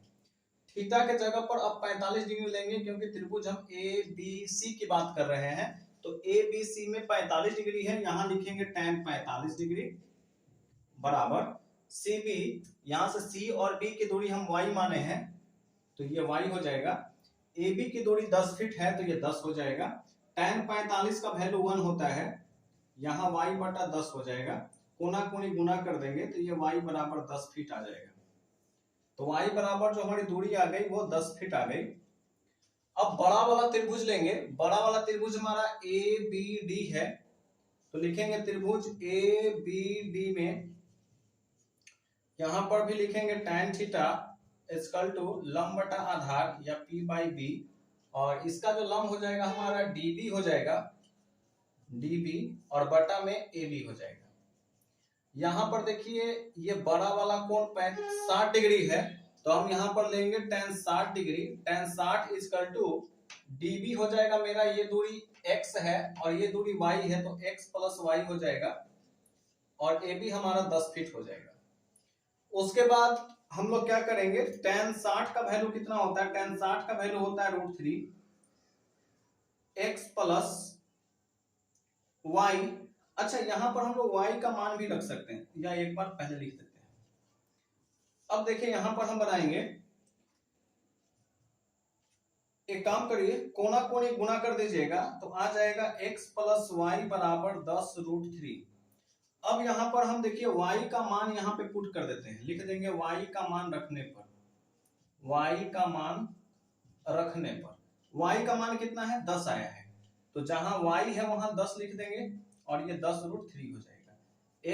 थीटा के जगह पर अब 45 डिग्री लेंगे क्योंकि त्रिभुज हम ABC की बात कर रहे हैं, तो ABC में 45 डिग्री है, यहां लिखेंगे tan 45 डिग्री बराबर CB, यहां से C और B की दूरी हम y माने हैं तो ये y हो जाएगा। AB की दूरी 10 फीट है तो ये 10 हो जाएगा। tan 45 का वैल्यू 1 होता है, यहाँ y बटा 10 हो जाएगा कोना कोनी गुना कर देंगे तो ये y बराबर 10 फीट आ जाएगा। तो y बराबर जो हमारी दूरी आ गई वो 10 फीट आ गई। अब बड़ा वाला त्रिभुज लेंगे। बड़ा वाला त्रिभुज हमारा ABD है, तो लिखेंगे त्रिभुज ABD में यहां पर भी लिखेंगे tan थीटा इक्वल टू लंब बटा आधार या P/B, और इसका जो लंब हो जाएगा हमारा DB हो जाएगा, DB, और बटा में AB हो जाएगा। यहां पर देखिए ये बड़ा वाला कोण 60 डिग्री है, तो हम यहां पर लेंगे tan 60 degree. tan 60 equal to DB हो जाएगा मेरा, ये दूरी x है और ये दूरी y है, तो x प्लस y हो जाएगा, और AB हमारा 10 फीट हो जाएगा। उसके बाद हम लोग क्या करेंगे, tan 60 का वैल्यू कितना होता है, tan 60 का वैल्यू होता है √3 x प्लस y। अच्छा, यहां पर हम लोग y का मान भी रख सकते हैं, या एक बार पहले लिख देते हैं। अब देखिए यहां पर हम बनाएंगे, एक काम करिए, कोना कोनी गुना कर दीजिएगा तो आ जाएगा x प्लस y बराबर 10 √3। अब यहां पर हम देखिए y का मान यहां पे पुट कर देते हैं, लिख देंगे y का मान रखने पर, y का मान रखने पर, y का मान कितना है, 10 आया है, तो जहां y है वहां 10 लिख देंगे और ये 10 √3 हो जाएगा।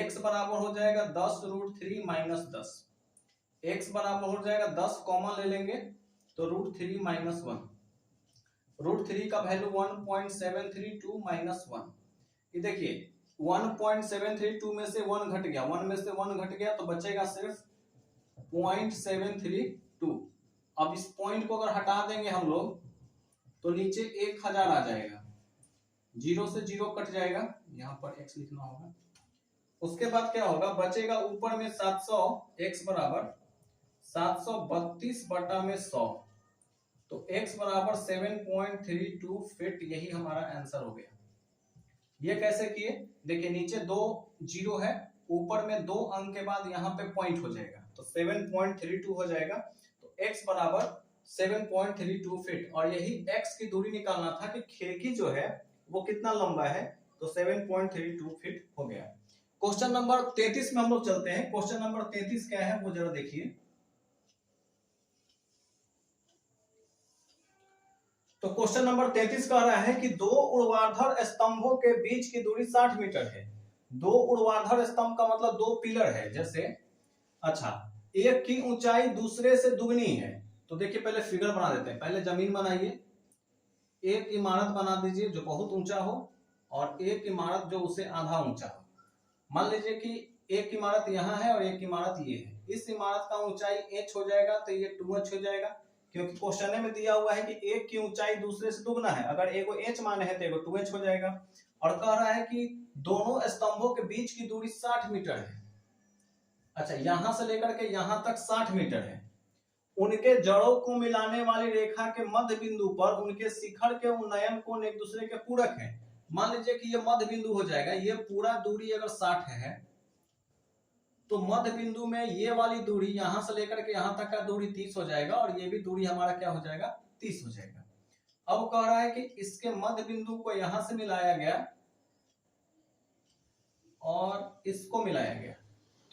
x बराबर हो जाएगा 10 √3 माइनस 10, x बराबर हो जाएगा 10 कॉमन ले लेंगे तो √3 माइनस 1, √3 का वैल्यू 1.732 माइनस 1। ये देखिए 1.732 में से 1 घट गया, 1 में से 1 घट गया तो बचेगा सिर्फ 0.732। अब इस पॉइंट को अगर हटा देंगे हम लोग तो नीचे 1000 आ जाएगा, 0 से 0 कट जाएगा, यहाँ पर x लिखना होगा। उसके बाद क्या होगा, बचेगा ऊपर में 700, x बराबर 732 बटा में 100, तो x बराबर 7.32 फीट, यही हमारा आंसर हो गया। ये कैसे किए, देखिए नीचे 2 0 है, ऊपर में 2 अंक के बाद यहाँ पे पॉइंट हो जाएगा, तो 7.32 हो जाएगा, तो x बराबर 7.32 फीट, और यही x की दूरी निकालना था कि खिड़की जो है वो कितना लंबा है, तो 7.32 फीट हो गया। क्वेश्चन नंबर 33 में हम लोग चलते हैं। क्वेश्चन नंबर 33 क्या है वो जरा देखिए। तो क्वेश्चन नंबर 33 कह रहा है कि दो ऊर्ध्वाधर स्तंभों के बीच की दूरी 60 मीटर है। दो ऊर्ध्वाधर स्तंभ का मतलब 2 पिलर है, जैसे अच्छा एक की ऊंचाई दूसरे से दुगनी है। तो देखिए पहले फिगर बना देते हैं, पहले जमीन बनाइए, एक इमारत बना दीजिए जो बहुत ऊंचा हो और एक इमारत जो उसे आधा ऊंचा हो। मान लीजिए कि एक इमारत यहाँ है और एक इमारत ये है, इस इमारत का ऊंचाई h हो जाएगा तो ये 2h हो जाएगा, क्योंकि क्वेश्चन में दिया हुआ है कि एक की ऊंचाई दूसरे से दुगना है, अगर एगो h माने है तो एगो 2h हो जाएगा। और कह रहा है कि दोनों स्तंभों के बीच की दूरी 60 मीटर है। अच्छा, यहां से लेकर के यहां तक 60 मीटर है। उनके जड़ों को मिलाने वाली रेखा के मध्य बिंदु पर उनके शिखर के उन्नयन कोण एक दूसरे के पूरक हैं। मान लीजिए कि ये मध्य बिंदु हो जाएगा, ये पूरा दूरी अगर 60 है तो मध्य बिंदु में ये वाली दूरी यहां से लेकर के यहां तक का दूरी 30 हो जाएगा, और ये भी दूरी हमारा क्या हो जाएगा, 30 हो जाएगा। अब कह रहा है कि इसके मध्य बिंदु को यहां से मिलाया गया और इसको मिलाया गया,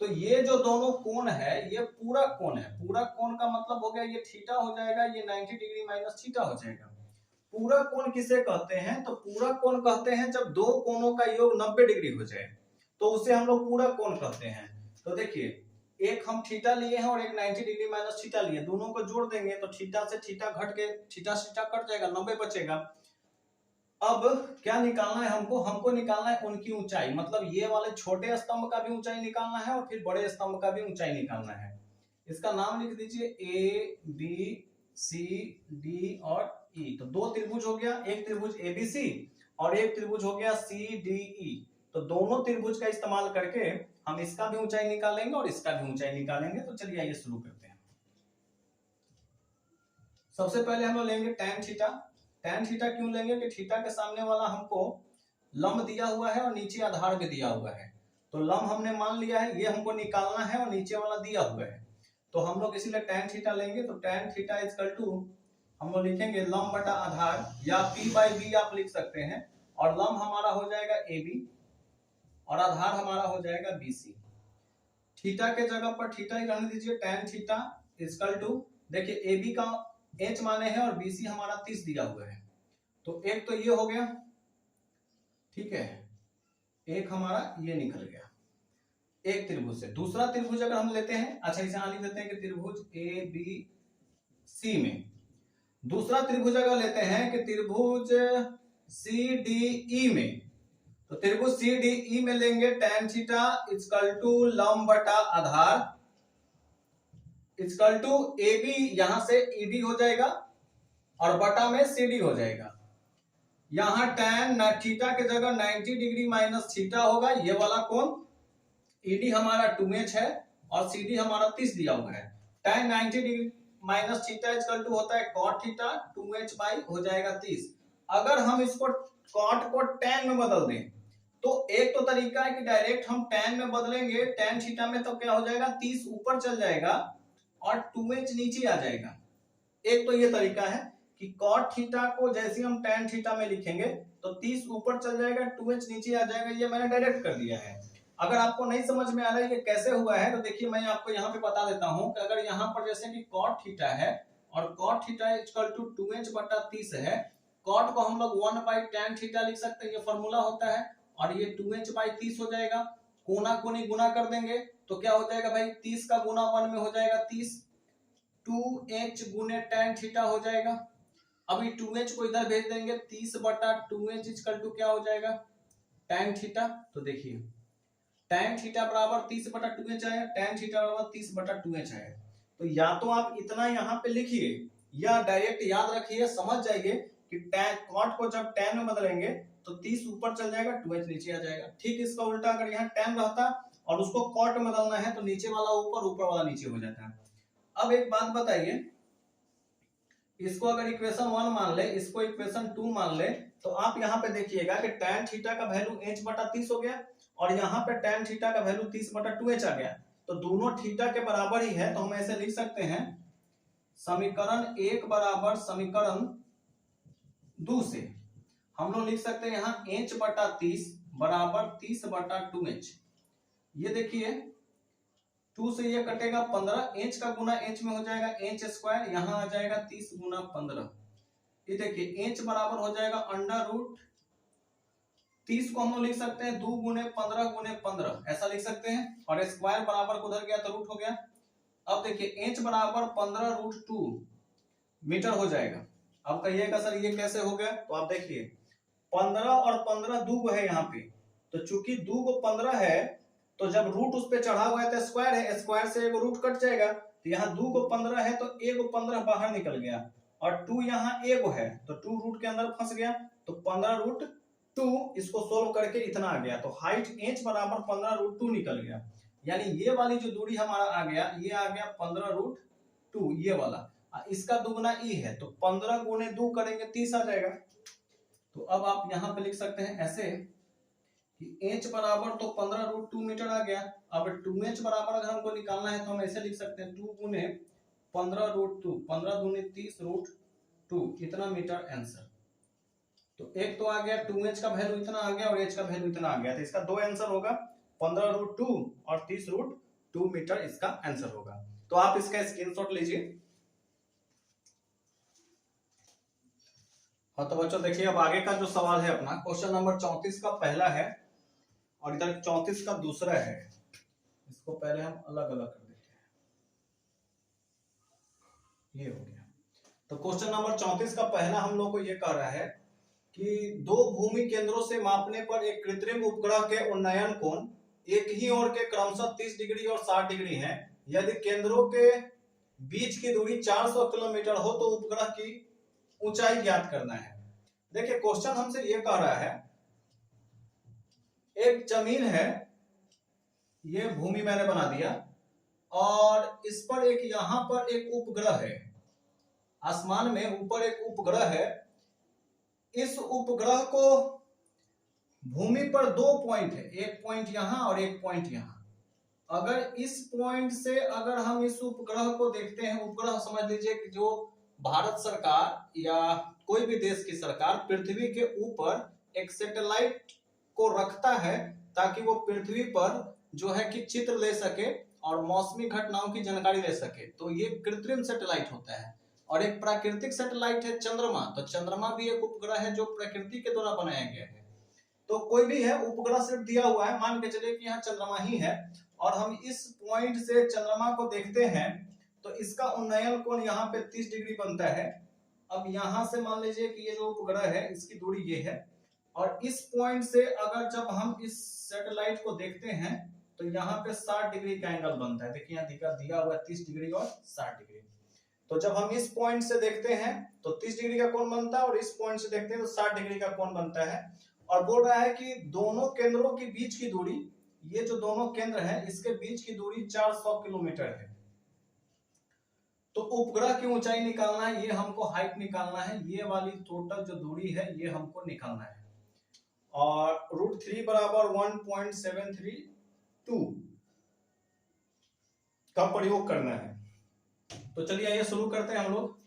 तो ये जो दोनों कोण है ये पूरक कोण है। पूरक कोण का मतलब हो गया ये थीटा हो जाएगा, ये 90 डिग्री माइनस थीटा हो जाएगा। पूरक कोण किसे कहते हैं, तो पूरक कोण कहते हैं जब दो कोणों का योग 90 डिग्री हो जाए तो उसे हम लोग पूरक कोण कहते हैं। तो देखिए एक हम थीटा लिए हैं और एक 90 डिग्री माइनस थीटा लिए, दोनों को जोड़ देंगे तो थीटा से थीटा घट के थीटा से थीटा कट जाएगा, 90 बचेगा। अब क्या निकालना है हमको, हमको निकालना है उनकी ऊंचाई, मतलब ये वाले छोटे स्तंभ का भी ऊंचाई निकालना है और फिर बड़े स्तंभ का भी ऊंचाई निकालना है। इसका नाम लिख दीजिए ABCD और E। तो दो त्रिभुज हो गया, एक त्रिभुज ABC और एक त्रिभुज हो गया CDE। तो दोनों त्रिभुज का इस्तेमाल करके हम इसका भी ऊंचाई निकालेंगे और इसका भी ऊंचाई निकालेंगे। तो चलिए आइए शुरू करते हैं। सबसे पहले हम लोग लेंगे tan थीटा। tan थीटा क्यों लेंगे कि थीटा के सामने वाला हमको लंब दिया हुआ है और नीचे आधार भी दिया हुआ है, तो लंब हमने मान लिया है, ये हमको निकालना है और नीचे वाला दिया हुआ है, तो हम लोग इसीलिए tan थीटा लेंगे। तो tan थीटा इक्वल टू हम लोग लिखेंगे लंब बटा आधार या P/B आप लिख सकते हैं, और लंब हमारा हो जाएगा AB और आधार हमारा हो जाएगा BC। थीटा के जगह पर थीटा ही रहने दीजिए, tan थीटा इक्वल टू, देखिए AB का h माने है और BC हमारा 30 दिया हुआ है, तो एक तो ये हो गया, ठीक है, एक हमारा ये निकल गया एक त्रिभुज से। दूसरा त्रिभुज अगर हम लेते हैं, अच्छा इसे लिख देते हैं कि त्रिभुज ABC में दूसरा त्रिभुज अगर लेते हैं कि त्रिभुज CDE में, तो त्रिभुज CDE में लेंगे tan थीटा इक्वल टू लंब बटा आधार इक्वल टू AB, यहां से ED हो जाएगा और बटा में CD हो जाएगा। यहां tan थीटा के जगह 90 डिग्री माइनस थीटा होगा, ये वाला कोण, ED हमारा 2h है और CD हमारा 30 दिया हुआ है। tan 90 degree minus theta equal to होता है cot थीटा, 2h बाई हो जाएगा 30। अगर हम इसको cot को tan में बदल दें, तो एक तो तरीका है कि डायरेक्ट हम tan में बदलेंगे, tan थीटा में तो क्या हो जाएगा 30 ऊपर चल जाएगा और 2h नीचे आ जाएगा। एक तो ये तरीका है कि cot थीटा को जैसे हम tan थीटा में लिखेंगे तो 30 ऊपर चल जाएगा, 2h नीचे आ जाएगा, ये मैंने डायरेक्ट कर दिया है। अगर आपको नहीं समझ में आ रहा है ये कैसे हुआ है, तो देखिए मैं आपको यहाँ पे बता देता हूँ कि अगर यहाँ पर जैसे कि cot थीटा है और cot theta equal to 2h बटा 30 है, cot को हम लोग 1 बाई tan थीटा लिख सकते हैं, ये फॉर्मूला होता है, और ये 2h बाई 30 हो जाएगा। कोना कोनी गुना कर देंगे तो क्या हो जाएगा भाई, 30 का गुना 1 में हो जाएगा 30, 2h गुने tan थीटा हो जाएगा। अभी 2h को इधर भेज देंगे, 30 बटा 2h इक्वल टू क्या हो जाएगा tan थीटा। तो देखिए tan थीटा बराबर 30 बटा 2h आया, tan थीटा बराबर 30 बटा 2h आया। तो या तो आप इतना यहाँ पे लिखिए या डायरेक्ट याद रखिए, समझ जाइए कि tan cot को जब tan में बदलेंगे तो 30 ऊपर चल जाएगा, 2h नीचे आ जाएगा। ठीक इसका उल्टा, अगर यहाँ tan रहता और उसको cot में बदलना है तो नीचे वाला ऊपर, ऊपर वाला नीचे हो जाता है। अब एक बात बताइए, इसको अगर इक्वेशन 1 मान ले, इसको इक्वेशन 2 मान ले, तो आप यहाँ पे देखिएगा कि tan थीटा का वैल्यू h बटा 30 हो गया और यहाँ पे tan थीटा का वैल्यू 30 बटा 2h आ गया। तो दोनों थीटा के बराबर ही है, तो हम ऐसे लिख सकते हैं समीकरण 1 बराबर समीकरण 2 से हम लोग लिख सकते हैं यहाँ h बटा 30 बराबर 30 बटा 2h। ये देखिए 2 से ये कटेगा 15, h का गुना h में हो जाएगा h स्क्वायर, यहाँ आ जाएगा 30 गुना 15। ये देखिए h बराबर हो जाएगा अंडर रूट 30 को हम लोग लिख सकते हैं 2 गुने 15 गुने 15, ऐसा लिख सकते हैं, और स्क्वायर बराबर उधर गया तो रूट हो गया। अब देखिए h बराबर 15 रूट 2 मीटर हो जाएगा। अब कहिएगा सर ये कैसे हो गया, तो आप देखिए 15 और 15 दो है यहाँ पे, तो चूंकि 2 को 15 है तो जब रूट उस पे चढ़ा हुआ है तो स्क्वायर है, स्क्वायर से एक रूट कट जाएगा, तो यहाँ 2 को 15 है तो 1 को 15 बाहर निकल गया और 2 यहाँ 1 है तो 2 रूट के अंदर फंस गया, तो 15 रूट 2 इसको सोल्व करके इतना आ गया। तो हाइट h बराबर 15 रूट 2 निकल गया, यानी ये वाली जो दूरी हमारा आ गया, ये आ गया 15 रूट 2, ये वाला, इसका दुगुना e है तो 15 गुने 2 करेंगे 30 आ जाएगा। तो अब आप यहाँ पे लिख सकते हैं ऐसे कि h बराबर तो 15 रूट 2 मीटर आ गया। अब 2h बराबर अगर हमको निकालना है तो हम ऐसे लिख सकते हैं 2 गुने 15 रूट 2, 15 दूनी 30 रूट 2, इतना मीटर आंसर। तो एक तो आ गया 2h का वैल्यू इतना आ गया और h का वैल्यू इतना आ गया, तो इसका दो आंसर होगा 15 रूट 2 और 30 रूट 2 मीटर इसका आंसर होगा। तो आप इसका स्क्रीनशॉट लीजिए। हाँ तो बच्चों देखिए अब आगे का जो सवाल है अपना क्वेश्चन नंबर 34 का पहला है और इधर 34 का दूसरा है। इसको पहले हम अलग अलग कर देते हैं, ये हो गया। तो क्वेश्चन नंबर 34 का पहला हम लोग को ये कह रहा है कि दो भूमि केंद्रों से मापने पर एक कृत्रिम उपग्रह के उन्नयन कोण एक ही ओर के क्रमशः 30 डिग्री और 60 डिग्री है। यदि केंद्रों के बीच की दूरी 400 किलोमीटर हो तो उपग्रह की ऊंचाई ज्ञात करना है। देखिए क्वेश्चन हमसे ये कह रहा है, एक जमीन है, ये भूमि मैंने बना दिया और इस पर एक यहां पर एक उपग्रह है, आसमान में ऊपर एक उपग्रह है। इस उपग्रह को भूमि पर दो पॉइंट है, एक पॉइंट यहां और एक पॉइंट यहां। अगर इस पॉइंट से अगर हम इस उपग्रह को देखते हैं, उपग्रह समझ लीजिए कि जो भारत सरकार या कोई भी देश की सरकार पृथ्वी के ऊपर एक सैटेलाइट को रखता है ताकि वो पृथ्वी पर जो है कि चित्र ले सके और मौसमी घटनाओं की जानकारी ले सके। तो ये कृत्रिम सैटेलाइट होता है। और एक प्राकृतिक सैटेलाइट है चंद्रमा। तो चंद्रमा भी एक उपग्रह है जो प्रकृति के द्वारा बनाया गया है। तो कोई भी है उपग्रह सिर्फ दिया हुआ है, मान के चलिए कि यहाँ चंद्रमा ही है और हम इस पॉइंट से चंद्रमा को देखते हैं तो इसका उन्नयन कोण यहाँ पे 30 डिग्री बनता है। अब यहाँ से मान लीजिए कि ये जो उपग्रह है इसकी दूरी ये है और इस पॉइंट से अगर जब हम इस सैटेलाइट को देखते हैं तो यहाँ पे 60 डिग्री का एंगल बनता है। देखिए यहाँ दिया हुआ है 30 डिग्री और 60 डिग्री। तो जब हम इस पॉइंट से देखते हैं तो 30 डिग्री का कोण बनता है और इस पॉइंट से देखते हैं तो 60 डिग्री का कोण बनता है। और बोल रहा है कि दोनों केंद्रों के बीच की दूरी, ये जो दोनों केंद्र हैं इसके बीच की दूरी 400 किलोमीटर है। तो उपग्रह की ऊंचाई निकालना है, ये हमको हाइट निकालना है, ये वाली टोटल जो दूरी है ये हमको निकालना है। और √3 बराबर 1.732 का प्रयोग करना है। तो चलिए ये शुरू करते हैं हम लोग।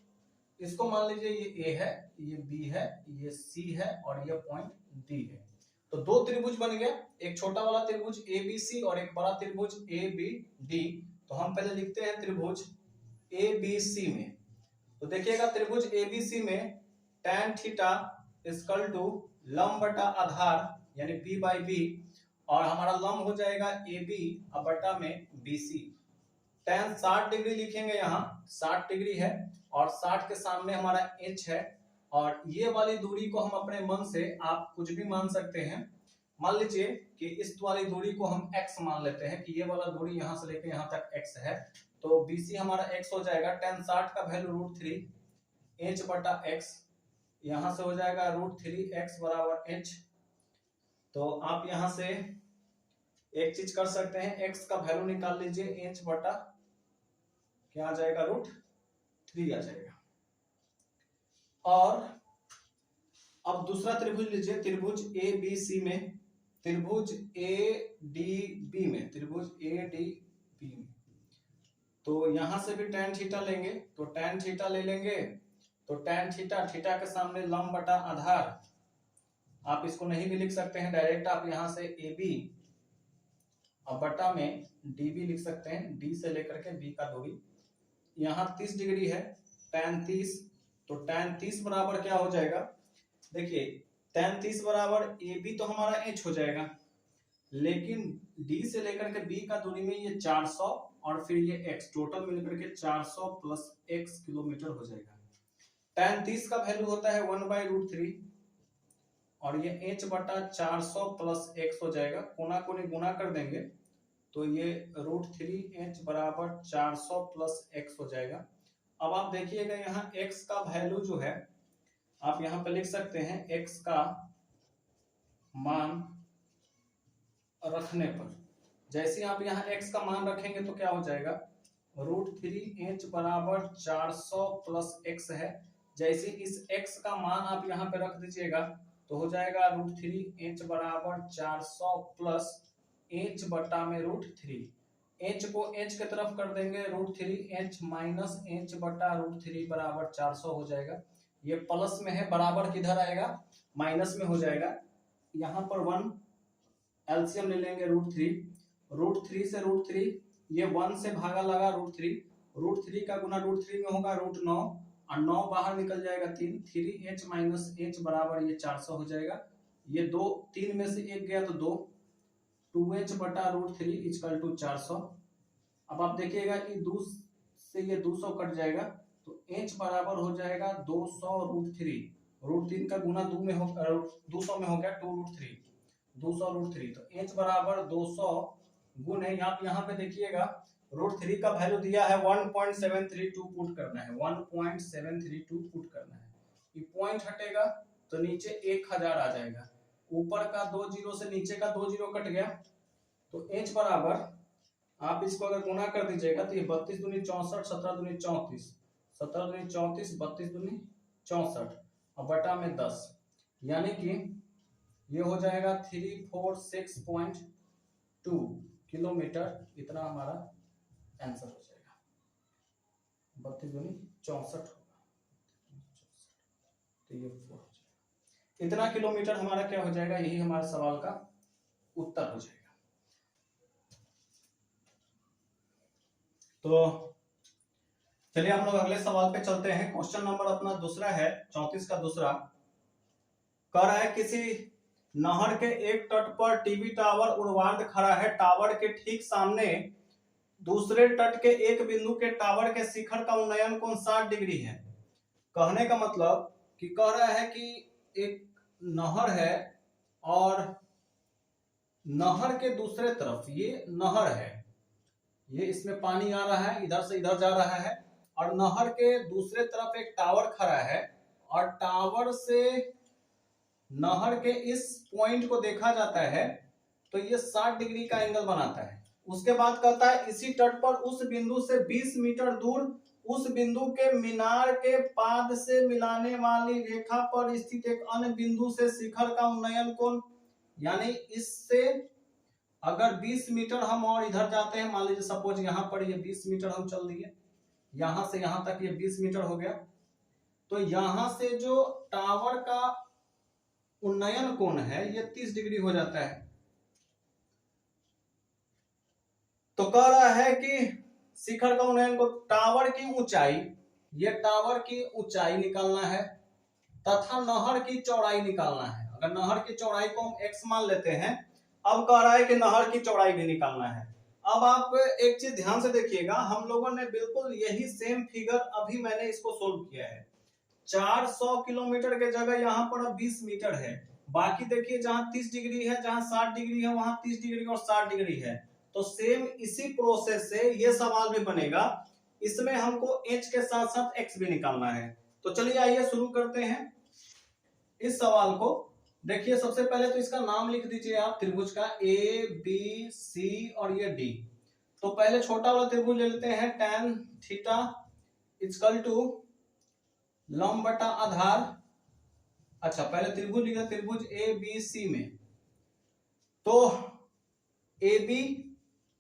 इसको मान लीजिए ये ए है, ये बी है, ये सी है और ये पॉइंट डी है। तो दो त्रिभुज बन गया, एक छोटा वाला त्रिभुज ए बी सी और एक बड़ा त्रिभुज ए बी डी। तो हम पहले लिखते हैं त्रिभुज ए बी सी में। तो देखिएगा त्रिभुज ए बी सी में tan थीटा इक्वल टू लंब बटा आधार यानी p बाई बी और हमारा लंब हो जाएगा ए बी बटा में बी सी। tan 60 डिग्री लिखेंगे, यहाँ 60 डिग्री है और 60 के सामने हमारा h है और ये वाली दूरी को हम अपने मन से आप कुछ भी मान सकते हैं। मान लीजिए कि इस वाली दूरी को हम x मान लेते हैं कि ये वाला दूरी यहाँ से लेके यहाँ तक x है। तो BC हमारा x हो जाएगा, tan 60 का वैल्यू √3 h बटा x, यहाँ से हो जाएगा √3x बराबर h। तो आप यहाँ से एक चीज कर सकते हैं, x का वैल्यू निकाल लीजिए, h बटा क्या आ जाएगा √3 आ जाएगा। और अब दूसरा त्रिभुज लीजिए, त्रिभुज ए बी सी में, त्रिभुज ए डी बी में, त्रिभुज ए डी बी में। तो यहां से भी tan थीटा लेंगे, तो tan थीटा ले लेंगे। तो tan थीटा, थीटा के सामने लंब बटा आधार, आप इसको नहीं भी लिख सकते हैं डायरेक्ट, आप यहां से ए बी और बटा में डी बी लिख सकते हैं, डी से लेकर के बी का दूरी। यहाँ 30 डिग्री है, tan 30, तो tan 30 बराबर क्या हो जाएगा, देखिए tan 30 बराबर ए बी तो हमारा h हो जाएगा, लेकिन d से लेकर के b का दूरी में ये 400 और फिर ये x, टोटल मिलकर के 400 प्लस x किलोमीटर हो जाएगा। tan 30 का वैल्यू होता है 1/√3 और ये h बटा 400 प्लस x हो जाएगा, कोना कोनी गुना कर देंगे तो ये √3h बराबर 400 प्लस x हो जाएगा। अब आप देखिएगा यहाँ x का वैल्यू जो है आप यहाँ पे लिख सकते हैं, x का मान रखने पर जैसे आप यहाँ x का मान रखेंगे तो क्या हो जाएगा, √3h बराबर 400 प्लस x है। जैसे इस x का मान आप यहाँ पे रख दीजिएगा तो हो जाएगा √3h बराबर 400 प्लस h बटा में √3, h को h के तरफ कर देंगे, √3h माइनस h बटा √3 बराबर 400 हो जाएगा। ये प्लस में है, बराबर किधर आएगा, माइनस में हो जाएगा। यहाँ पर 1 एलसीएम ले लेंगे, √3 से √3, ये 1 से भागा लगा √3 का गुना √3 में होगा √9 और 9 बाहर निकल जाएगा 3h माइनस h बराबर ये 400 हो जाएगा। ये 2 3 में से एक गया तो 2h बटा √3 इक्वल टू 400। अब आप देखिएगा कि 2 से ये 200 कट जाएगा तो h बराबर हो जाएगा 200 √3 का गुना 200 में हो गया 200 √3, तो h बराबर 200 गुने आप यहाँ पे देखिएगा √3 का वैल्यू दिया है 1.732 पुट करना है, 1.732 पुट करना है। ये पॉइंट हटेगा तो नीचे 1000 आ जाएगा, ऊपर का 2 जीरो से नीचे का 2 जीरो कट गया तो h बराबर आप इसको अगर गुना कर दीजिएगा तो ये 32 दूनी 64, 17 दूनी 34, 17 दूनी 34, 32 दूनी 64 और बटा में 10, यानी कि ये हो जाएगा 346.2 किलोमीटर, इतना हमारा आंसर हो जाएगा। 32 दूनी 64 होगा तो ये 4 हो जाएगा, इतना किलोमीटर हमारा क्या हो जाएगा, यही हमारे सवाल का उत्तर हो जाएगा। तो चलिए हम लोग अगले सवाल पे चलते हैं। क्वेश्चन नंबर अपना दूसरा है 34 का दूसरा। कह रहा है किसी नहर के एक तट पर टीवी टावर उर्वार्ध खड़ा है। टावर के ठीक सामने दूसरे तट के एक बिंदु के टावर के शिखर का उन्नयन कोण 60 डिग्री है। कहने का मतलब कि कह रहा है कि एक नहर है और नहर के दूसरे तरफ ये नहर है, ये इसमें पानी आ रहा है, इधर से इधर जा रहा है, और नहर के दूसरे तरफ एक टावर खड़ा है और टावर से नहर के इस पॉइंट को देखा जाता है तो ये 60 डिग्री का एंगल बनाता है। उसके बाद कहता है इसी तट पर उस बिंदु से 20 मीटर दूर उस बिंदु के मीनार के पाद से मिलाने वाली रेखा पर स्थित एक अन्य बिंदु से शिखर का उन्नयन कोण, यानी इससे अगर 20 मीटर हम और इधर जाते हैं, मान लीजिए सपोज यहाँ पर ये 20 मीटर हम चल दिए, यहां से यहां तक ये 20 मीटर हो गया, तो यहां से जो टावर का उन्नयन कोण है ये 30 डिग्री हो जाता है। तो कह रहा है कि शिखर का उन्नयन को टावर की ऊंचाई, ये टावर की ऊंचाई निकालना है तथा नहर की चौड़ाई निकालना है। अगर नहर की चौड़ाई को हम x मान लेते हैं, अब कह रहा है कि नहर की चौड़ाई भी निकालना है। अब आप एक चीज ध्यान से देखिएगा, हम लोगों ने बिल्कुल यही सेम फिगर अभी मैंने इसको सोल्व किया है। 400 किलोमीटर के जगह यहाँ पर अब 20 मीटर है, बाकी देखिए जहां 30 डिग्री है, जहां 60 डिग्री है, वहां 30 डिग्री और 60 डिग्री है। तो सेम इसी प्रोसेस से ये सवाल भी बनेगा, इसमें हमको h के साथ साथ x भी निकालना है। तो चलिए आइए शुरू करते हैं इस सवाल को। देखिए सबसे पहले तो इसका नाम लिख दीजिए आप त्रिभुज का, ए बी सी और ये डी। तो पहले छोटा वाला त्रिभुज ले लेते हैं, tan थीटा इक्वल टू लंब बटा आधार। अच्छा पहले त्रिभुज लिखा, त्रिभुज ए बी सी में तो ए बी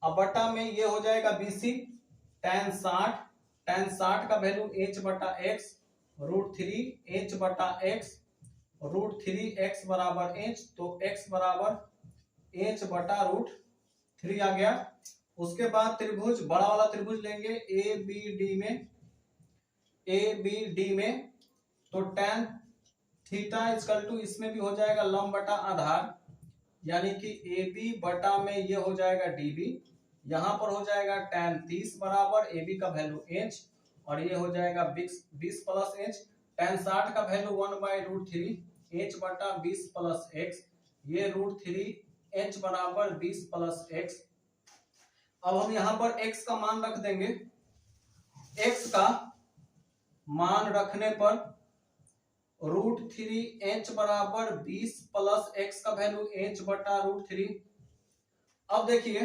अब बटा में ये हो जाएगा BC, tan 60 का वैल्यू h बटा x √3 h बटा x √3x बराबर h, तो x बराबर h बटा √3 आ गया। उसके बाद त्रिभुज बड़ा वाला त्रिभुज लेंगे ABD में तो tan थीटा इक्वल टू इसमें भी हो जाएगा लंब बटा आधार, यानी कि AB बटा में ये हो जाएगा DB, यहां पर हो जाएगा tan 30 बराबर AB का वैल्यू h और ये हो जाएगा 20 प्लस h, tan 60 का वैल्यू 1/√3 h बटा 20 प्लस x, ये √3 h बराबर 20 प्लस x। अब हम यहाँ पर x का मान रख देंगे, x का मान रखने पर √3 h बराबर 20 प्लस x का वैल्यू h बटा √3। अब देखिए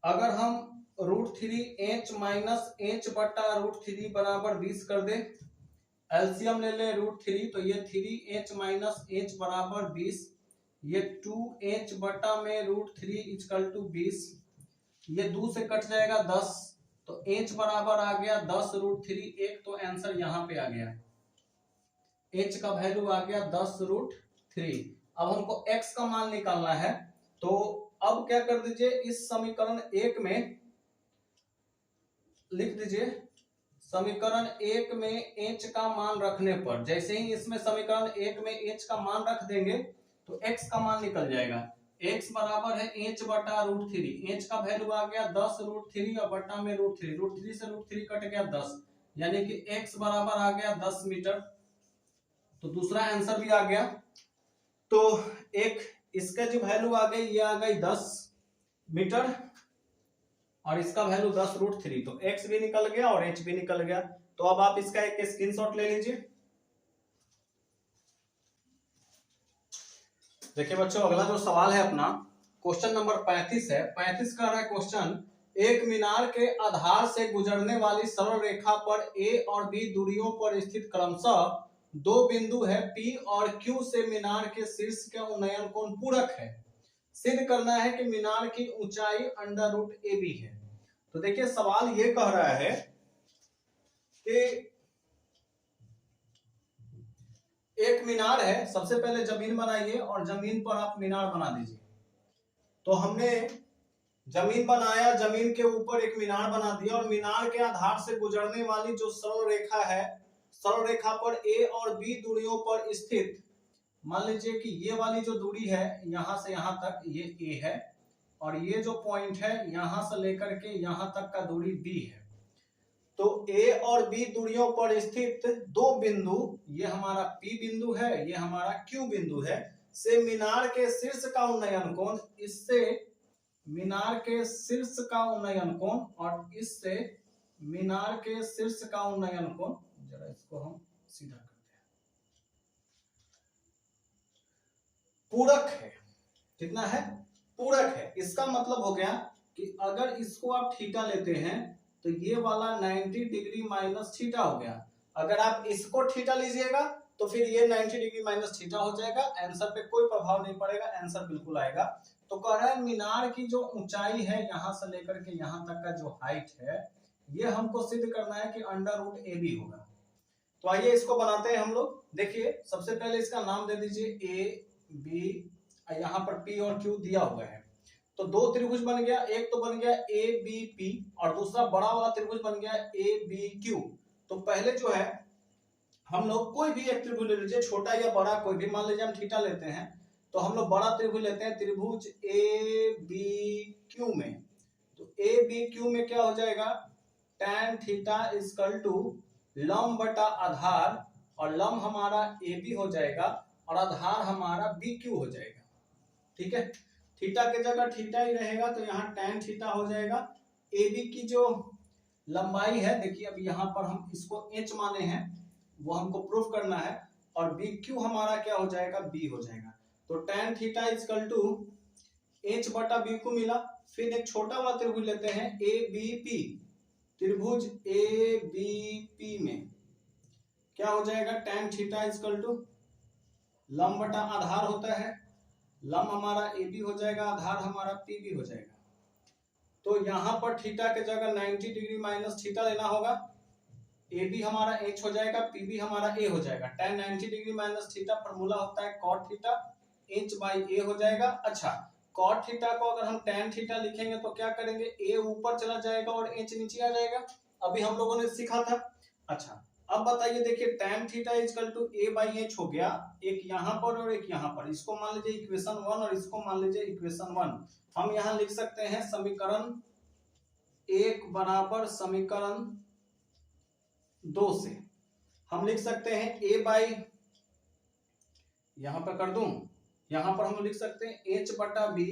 अगर हम √3 h माइनस h बटा √3 बराबर 20 कर दे, एलसीएम ले ले √3, तो ये 3h माइनस h बराबर 20, ये 2h बटा में √3 इक्वल टू 20, ये 2 से कट जाएगा 10, तो h बराबर आ गया 10 √3 1, तो आंसर यहाँ पे आ गया, h का वैल्यू आ गया 10 √3। अब हमको x का मान निकालना है, तो अब क्या कर दीजिए, इस समीकरण 1 में लिख दीजिए, समीकरण 1 में h का मान रखने पर, जैसे ही इसमें समीकरण 1 में h का मान रख देंगे तो x का मान निकल जाएगा, x बराबर है h बटा √3, h का वैल्यू आ गया 10 √3 और बटा में √3 से √3 कट गया 10, यानी कि x बराबर आ गया 10 मीटर। तो दूसरा आंसर भी आ गया। तो एक इसका जो वैल्यू आ गई, ये आ गई 10 मीटर और इसका वैल्यू 10 √3, तो x भी निकल गया और h भी निकल गया। तो अब आप इसका एक स्क्रीनशॉट ले लीजिए। देखिए बच्चों अगला जो सवाल है अपना क्वेश्चन नंबर 35 है। 35 का रहा है क्वेश्चन, एक मीनार के आधार से गुजरने वाली सरल रेखा पर a और b दूरियों पर स्थित क्रमशः दो बिंदु है P और Q से मीनार के शीर्ष के उन्नयन कोण पूरक है। सिद्ध करना है कि मीनार की ऊंचाई √AB है। तो देखिए सवाल ये कह रहा है कि एक मीनार है, सबसे पहले जमीन बनाइए और जमीन पर आप मीनार बना दीजिए। तो हमने जमीन बनाया, जमीन के ऊपर एक मीनार बना दिया और मीनार के आधार से गुजरने वाली जो सरल रेखा है, सरल रेखा पर ए और बी दूरियों पर स्थित, मान लीजिए कि ये वाली जो दूरी है यहां से यहां तक ये ए है और ये जो पॉइंट है यहां से लेकर के यहां तक का दूरी बी है। तो ए और बी दूरियों पर स्थित दो बिंदु, ये हमारा पी बिंदु है, ये हमारा क्यू बिंदु है, से मीनार के शीर्ष का उन्नयन कोण, इससे मीनार के शीर्ष का उन्नयन कोण और इससे मीनार के शीर्ष का उन्नयन कोण, जरा इसको हम सीधा करते हैं, पूरक है। कितना है? पूरक है। इसका मतलब हो गया कि अगर इसको आप थीटा लेते हैं तो ये वाला 90 डिग्री माइनस थीटा हो गया। अगर आप इसको थीटा लीजिएगा तो फिर ये 90 डिग्री माइनस थीटा हो जाएगा। आंसर पे कोई प्रभाव नहीं पड़ेगा, आंसर बिल्कुल आएगा। तो कह रहा है मीनार की जो ऊंचाई है यहां से लेकर के यहां तक का जो हाइट है, ये हमको सिद्ध करना है कि अंडर रूट ए बी होगा। तो आइए इसको बनाते हैं हम लोग। देखिए सबसे पहले इसका नाम दे दीजिए ए बी, यहाँ पर पी और क्यू दिया हुआ है। तो दो त्रिभुज बन गया, एक तो बन गया ए बी पी और दूसरा बड़ा वाला त्रिभुज बन गया ए बी क्यू। तो पहले जो है हम लोग कोई भी एक त्रिभुज ले लीजिए, छोटा या बड़ा कोई भी, मान लीजिए हम थीटा लेते हैं तो हम लोग बड़ा त्रिभुज लेते हैं, त्रिभुज ए बी क्यू में। तो ए बी क्यू में क्या हो जाएगा, tan थीटा इक्वल टू लंब बटा आधार, और लंब हमारा ए बी हो जाएगा और आधार हमारा बी क्यू हो जाएगा। ठीक है, थीटा के जगह थीटा ही रहेगा तो यहाँ tan थीटा हो जाएगा। ए बी की जो लंबाई है, देखिए अब यहाँ पर हम इसको h माने हैं, वो हमको प्रूफ करना है, और बी क्यू हमारा क्या हो जाएगा, बी हो जाएगा। तो tan theta equal to h बटा बी को मिला। फिर एक छोटा वाला त्रिभुज लेते हैं ए बी पी, त्रिभुज ए बी पी में क्या हो जाएगा, tan थीटा इक्वल टू लंब बटा आधार होता है, लंब हमारा ए बी हो जाएगा, आधार हमारा पी बी हो जाएगा। तो यहाँ पर थीटा के जगह 90 डिग्री माइनस थीटा लेना होगा, ए बी हमारा h हो जाएगा, पी बी हमारा a हो जाएगा। tan 90 degree minus theta formula होता है cot theta, h by a हो जाएगा। अच्छा, cot थीटा को अगर हम tan थीटा लिखेंगे तो क्या करेंगे, a ऊपर चला जाएगा और h नीचे आ जाएगा, अभी हम लोगों ने सीखा था। अच्छा अब बताइए, देखिए tan theta equal to a by h हो गया, एक यहाँ पर और एक यहाँ पर, इसको मान लीजिए इक्वेशन 1 और इसको मान लीजिए इक्वेशन 1। हम यहाँ लिख सकते हैं समीकरण 1 बराबर समीकरण 2 से हम लिख सकते हैं a बाई, यहाँ पर कर दूं, यहाँ पर हम लिख सकते हैं h बटा b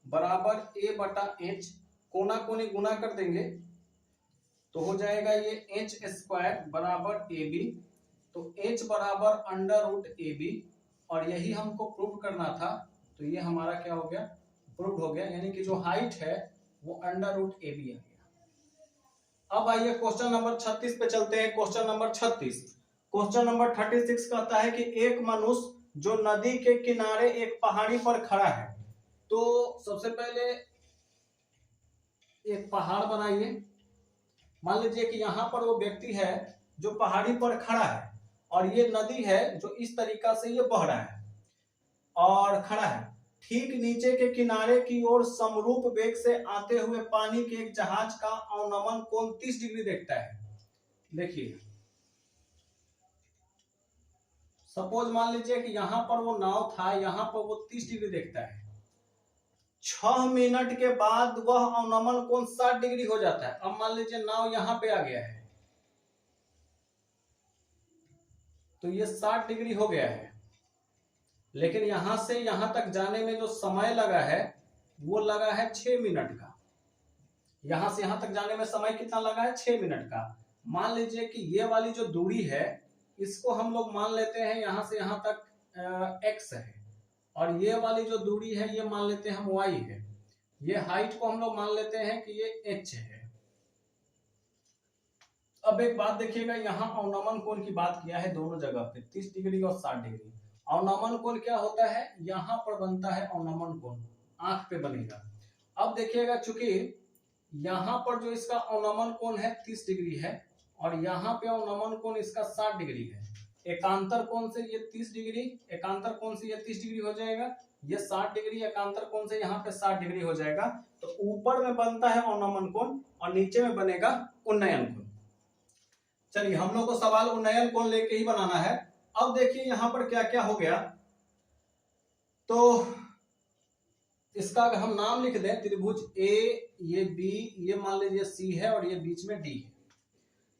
बराबर a बटा h, कोना कोनी गुना कर देंगे तो हो जाएगा ये h स्क्वायर बराबर ए बी। तो h बराबर अंडर रूट ए बी, और यही हमको प्रूव करना था, तो ये हमारा क्या हो गया, प्रूव हो गया, यानी कि जो हाइट है वो अंडर रूट ए बी आ गया। अब आइए क्वेश्चन नंबर 36 पे चलते हैं। क्वेश्चन नंबर 36, क्वेश्चन नंबर 36 कहता है कि एक मनुष्य जो नदी के किनारे एक पहाड़ी पर खड़ा है। तो सबसे पहले एक पहाड़ बनाइए, मान लीजिए कि यहाँ पर वो व्यक्ति है जो पहाड़ी पर खड़ा है और ये नदी है जो इस तरीका से ये बह रहा है और खड़ा है। ठीक नीचे के किनारे की ओर समरूप वेग से आते हुए पानी के एक जहाज का अवनमन कोण 30 डिग्री देखता है। देखिए सपोज मान लीजिए कि यहाँ पर वो नाव था, यहाँ पर वो 30 डिग्री देखता है। 6 मिनट के बाद वह अवनमन कोण 60 डिग्री हो जाता है। अब मान लीजिए नाव यहाँ पे आ गया है तो ये 60 डिग्री हो गया है, लेकिन यहां से यहां तक जाने में जो समय लगा है वो लगा है 6 मिनट का। यहां से यहां तक जाने में समय कितना लगा है, 6 मिनट का। मान लीजिए कि ये वाली जो दूरी है इसको हम लोग मान लेते हैं यहां से यहां तक x है, और ये वाली जो दूरी है ये मान लेते हैं हम y है। ये हाइट को हम लोग मान लेते हैं कि ये h है। अब एक बात देखिएगा, यहाँ अवनमन कोण की बात किया है दोनों जगह पे, 30 डिग्री और 60 डिग्री। अवनमन कोण क्या होता है, यहाँ पर बनता है अवनमन कोण, आंख पे बनेगा। अब देखिएगा चूंकि यहाँ पर जो इसका अवनमन कोण है 30 डिग्री है और यहाँ पे अवनमन कोण इसका 60 डिग्री है, एकांतर कोण से ये 30 डिग्री, एकांतर कोण से ये 30 डिग्री हो जाएगा, ये 60 डिग्री, एकांतर कोण से यहाँ पे 60 डिग्री हो जाएगा। तो ऊपर में बनता है अवनमन कोण और नीचे में बनेगा उन्नयन कोण। चलिए हम लोग को सवाल उन्नयन कोण लेके ही बनाना है। अब देखिए यहाँ पर क्या क्या हो गया, तो इसका अगर हम नाम लिख दें, त्रिभुज ए, ये बी, ये मान लीजिए सी है और ये बीच में डी है।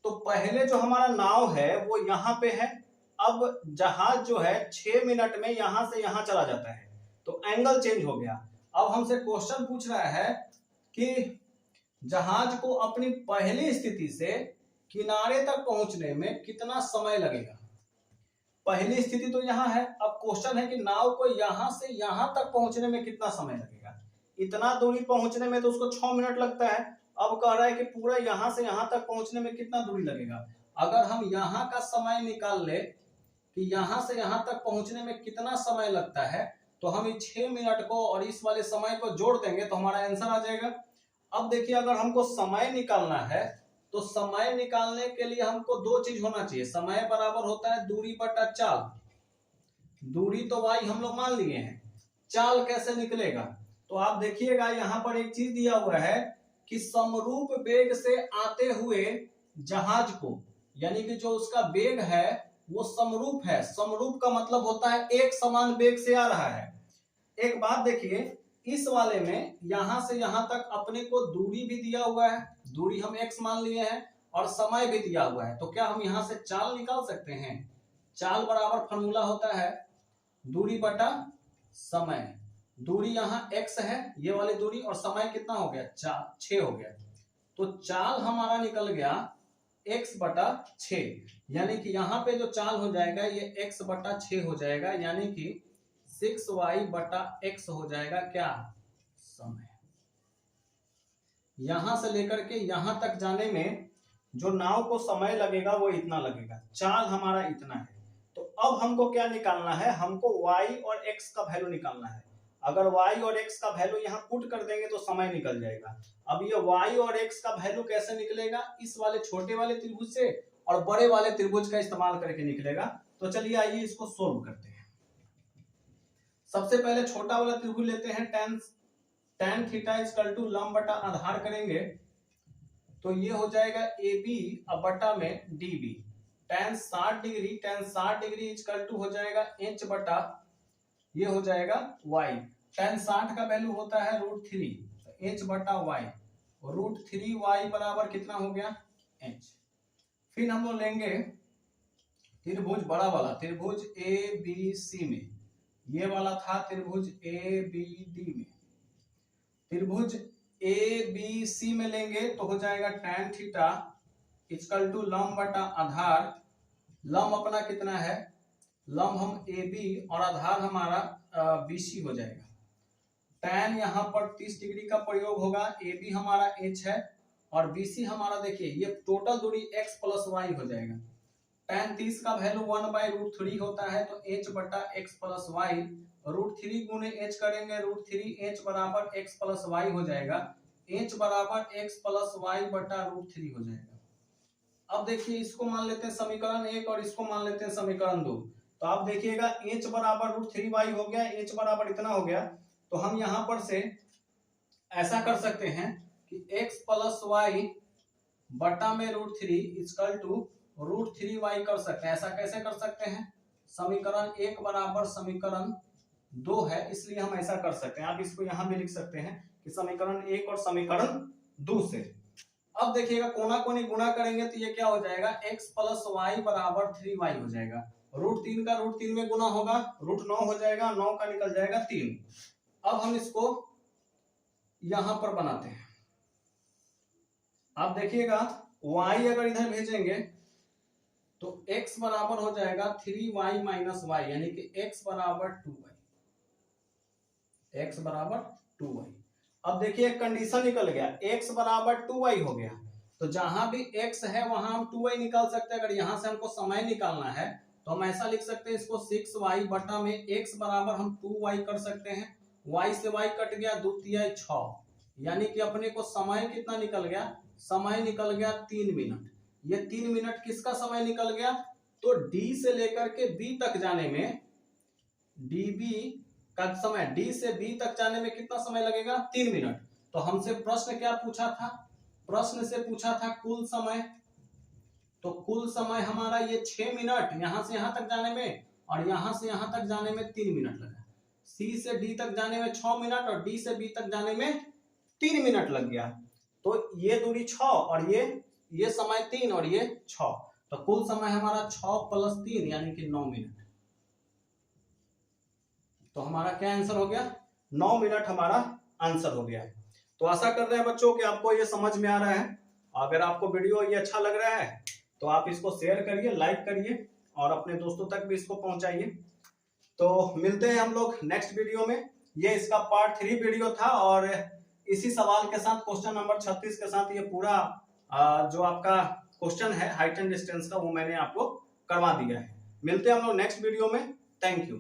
तो पहले जो हमारा नाव है वो यहाँ पे है। अब जहाज जो है 6 मिनट में यहां से यहां चला जाता है, तो एंगल चेंज हो गया। अब हमसे क्वेश्चन पूछ रहा है कि जहाज को अपनी पहली स्थिति से किनारे तक पहुंचने में कितना समय लगेगा। पहली स्थिति तो यहाँ है, अब क्वेश्चन है कि नाव को यहां से यहां तक पहुंचने में कितना समय लगेगा। इतना दूरी पहुंचने में तो उसको 6 मिनट लगता है। अब कह रहा है कि पूरा यहां से यहां तक पहुंचने में कितना दूरी लगेगा। अगर हम यहाँ का समय निकाल ले कि यहां से यहां तक पहुंचने में कितना समय लगता है, तो हम इस 6 मिनट को और इस वाले समय को जोड़ देंगे तो हमारा आंसर आ जाएगा। अब देखिए अगर हमको समय निकालना है तो समय निकालने के लिए हमको दो चीज होना चाहिए। समय बराबर होता है दूरी बटा चाल। दूरी तो y हम लोग मान लिए हैं, चाल कैसे निकलेगा, तो आप देखिएगा यहाँ पर एक चीज दिया हुआ है कि समरूप वेग से आते हुए जहाज को, यानी कि जो उसका वेग है वो समरूप है। समरूप का मतलब होता है एक समान वेग से आ रहा है। एक बात देखिए, इस वाले में यहां से यहां तक अपने को दूरी भी दिया हुआ है, दूरी हम x मान लिए हैं, और समय भी दिया हुआ है। तो क्या हम यहां से चाल निकाल सकते हैं। चाल बराबर फॉर्मूला होता है दूरी बटा समय। दूरी यहाँ x है, ये वाली दूरी, और समय कितना हो गया 6 हो गया। तो चाल हमारा निकल गया x बटा 6, यानी कि यहाँ पे जो चाल हो जाएगा ये x बटा 6 हो जाएगा, यानी कि 6y बटा x हो जाएगा क्या, समय। यहां से लेकर के यहां तक जाने में जो नाव को समय लगेगा वो इतना लगेगा, चाल हमारा इतना है। तो अब हमको क्या निकालना है, हमको y और x का वैल्यू निकालना है। अगर y और x का वैल्यू यहाँ पुट कर देंगे तो समय निकल जाएगा। अब ये y और x का वैल्यू कैसे निकलेगा, इस वाले छोटे वाले त्रिभुज से और बड़े वाले त्रिभुज का इस्तेमाल करके निकलेगा। तो चलिए आइए इसको सोल्व करते हैं। सबसे पहले छोटा वाला त्रिभुज लेते हैं, tan थीटा इक्वल टू लंब बटा आधार करेंगे तो ये हो जाएगा AB अब बटा में DB। tan 60 degree equal to हो जाएगा h बटा ये हो जाएगा y। tan 60 का वैल्यू होता है √3, तो h बटा y, √3y बराबर कितना हो गया h। फिर हम लोग लेंगे त्रिभुज बड़ा वाला, त्रिभुज ABC में, ये वाला था त्रिभुज ABD में। त्रिभुज ABC में लेंगे तो हो जाएगा tan थीटा इक्वल टू लंब बटा आधार। लंब अपना कितना है, लंब हम AB और आधार हमारा BC हो जाएगा। tan यहाँ पर 30 डिग्री का प्रयोग होगा, AB हमारा h है और BC हमारा देखिए ये टोटल दूरी x प्लस y हो जाएगा। tan 30 का वैल्यू 1/√3 होता है, तो h बटा x प्लस y, √3 गुने h करेंगे, √3h बराबर x प्लस y हो जाएगा। h बराबर x प्लस y बटा √3 हो जाएगा। अब देखिए इसको मान लेते हैं समीकरण 1 और इसको मान लेते हैं समीकरण 2। तो आप देखिएगा h बराबर √3y हो गया, h बराबर इतना हो गया। तो हम यहाँ पर से ऐसा कर सकते हैं कि x प्लस y बटा में √3 इक्वल टू √3y कर सकते हैं। ऐसा कैसे कर सकते हैं, समीकरण 1 बराबर समीकरण 2 है, इसलिए हम ऐसा कर सकते हैं। आप इसको यहां भी लिख सकते हैं कि समीकरण 1 और समीकरण 2 से। अब देखिएगा कोना कोनी गुणा करेंगे तो ये क्या हो जाएगा, x प्लस y बराबर 3y हो जाएगा। √3 का √3 में गुना होगा, √9 हो जाएगा, 9 का निकल जाएगा 3। अब हम इसको यहां पर बनाते हैं। आप देखिएगा y अगर इधर भेजेंगे तो x बराबर हो जाएगा 3y माइनस y, यानी कि x बराबर 2y, x बराबर 2y। अब देखिए कंडीशन निकल गया, x बराबर 2y हो गया, तो जहां भी x है वहां हम 2y निकाल सकते हैं। अगर यहां से हमको समय निकालना है तो हम ऐसा लिख सकते हैं इसको 6y बटा में x बराबर हम 2y कर सकते हैं। y से y कट गया, 2 तिया 6, यानी कि अपने को समय कितना निकल गया, समय निकल गया 3 मिनट। ये 3 मिनट किसका समय निकल गया, तो डी से लेकर के बी तक जाने में, डीबी का समय, डी से बी तक जाने में कितना समय लगेगा? 3 मिनट। तो हमसे प्रश्न क्या पूछा था? प्रश्न से पूछा था कुल समय। तो कुल समय हमारा ये 6 मिनट यहां से यहां तक जाने में, और यहां से यहां तक जाने में 3 मिनट लगा। सी से डी तक जाने में 6 मिनट और डी से बी तक जाने में 3 मिनट लग गया। तो ये दूरी 6 और ये समय 3 और ये 6, तो कुल समय हमारा 6 + 3 यानी कि 9 मिनट। तो हमारा क्या आंसर हो गया? 9 मिनट हमारा आंसर हो गया। तो आशा कर रहे हैं बच्चों कि आपको ये समझ में आ रहा है। अगर आपको वीडियो ये अच्छा लग रहा है तो आप इसको शेयर करिए, लाइक करिए और अपने दोस्तों तक भी इसको पहुंचाइए। तो मिलते हैं हम लोग नेक्स्ट वीडियो में। ये इसका पार्ट 3 वीडियो था और इसी सवाल के साथ क्वेश्चन नंबर 36 के साथ ये पूरा जो आपका क्वेश्चन है हाइट एंड डिस्टेंस का, वो मैंने आपको करवा दिया है। मिलते हैं हम लोग नेक्स्ट वीडियो में। Thank you.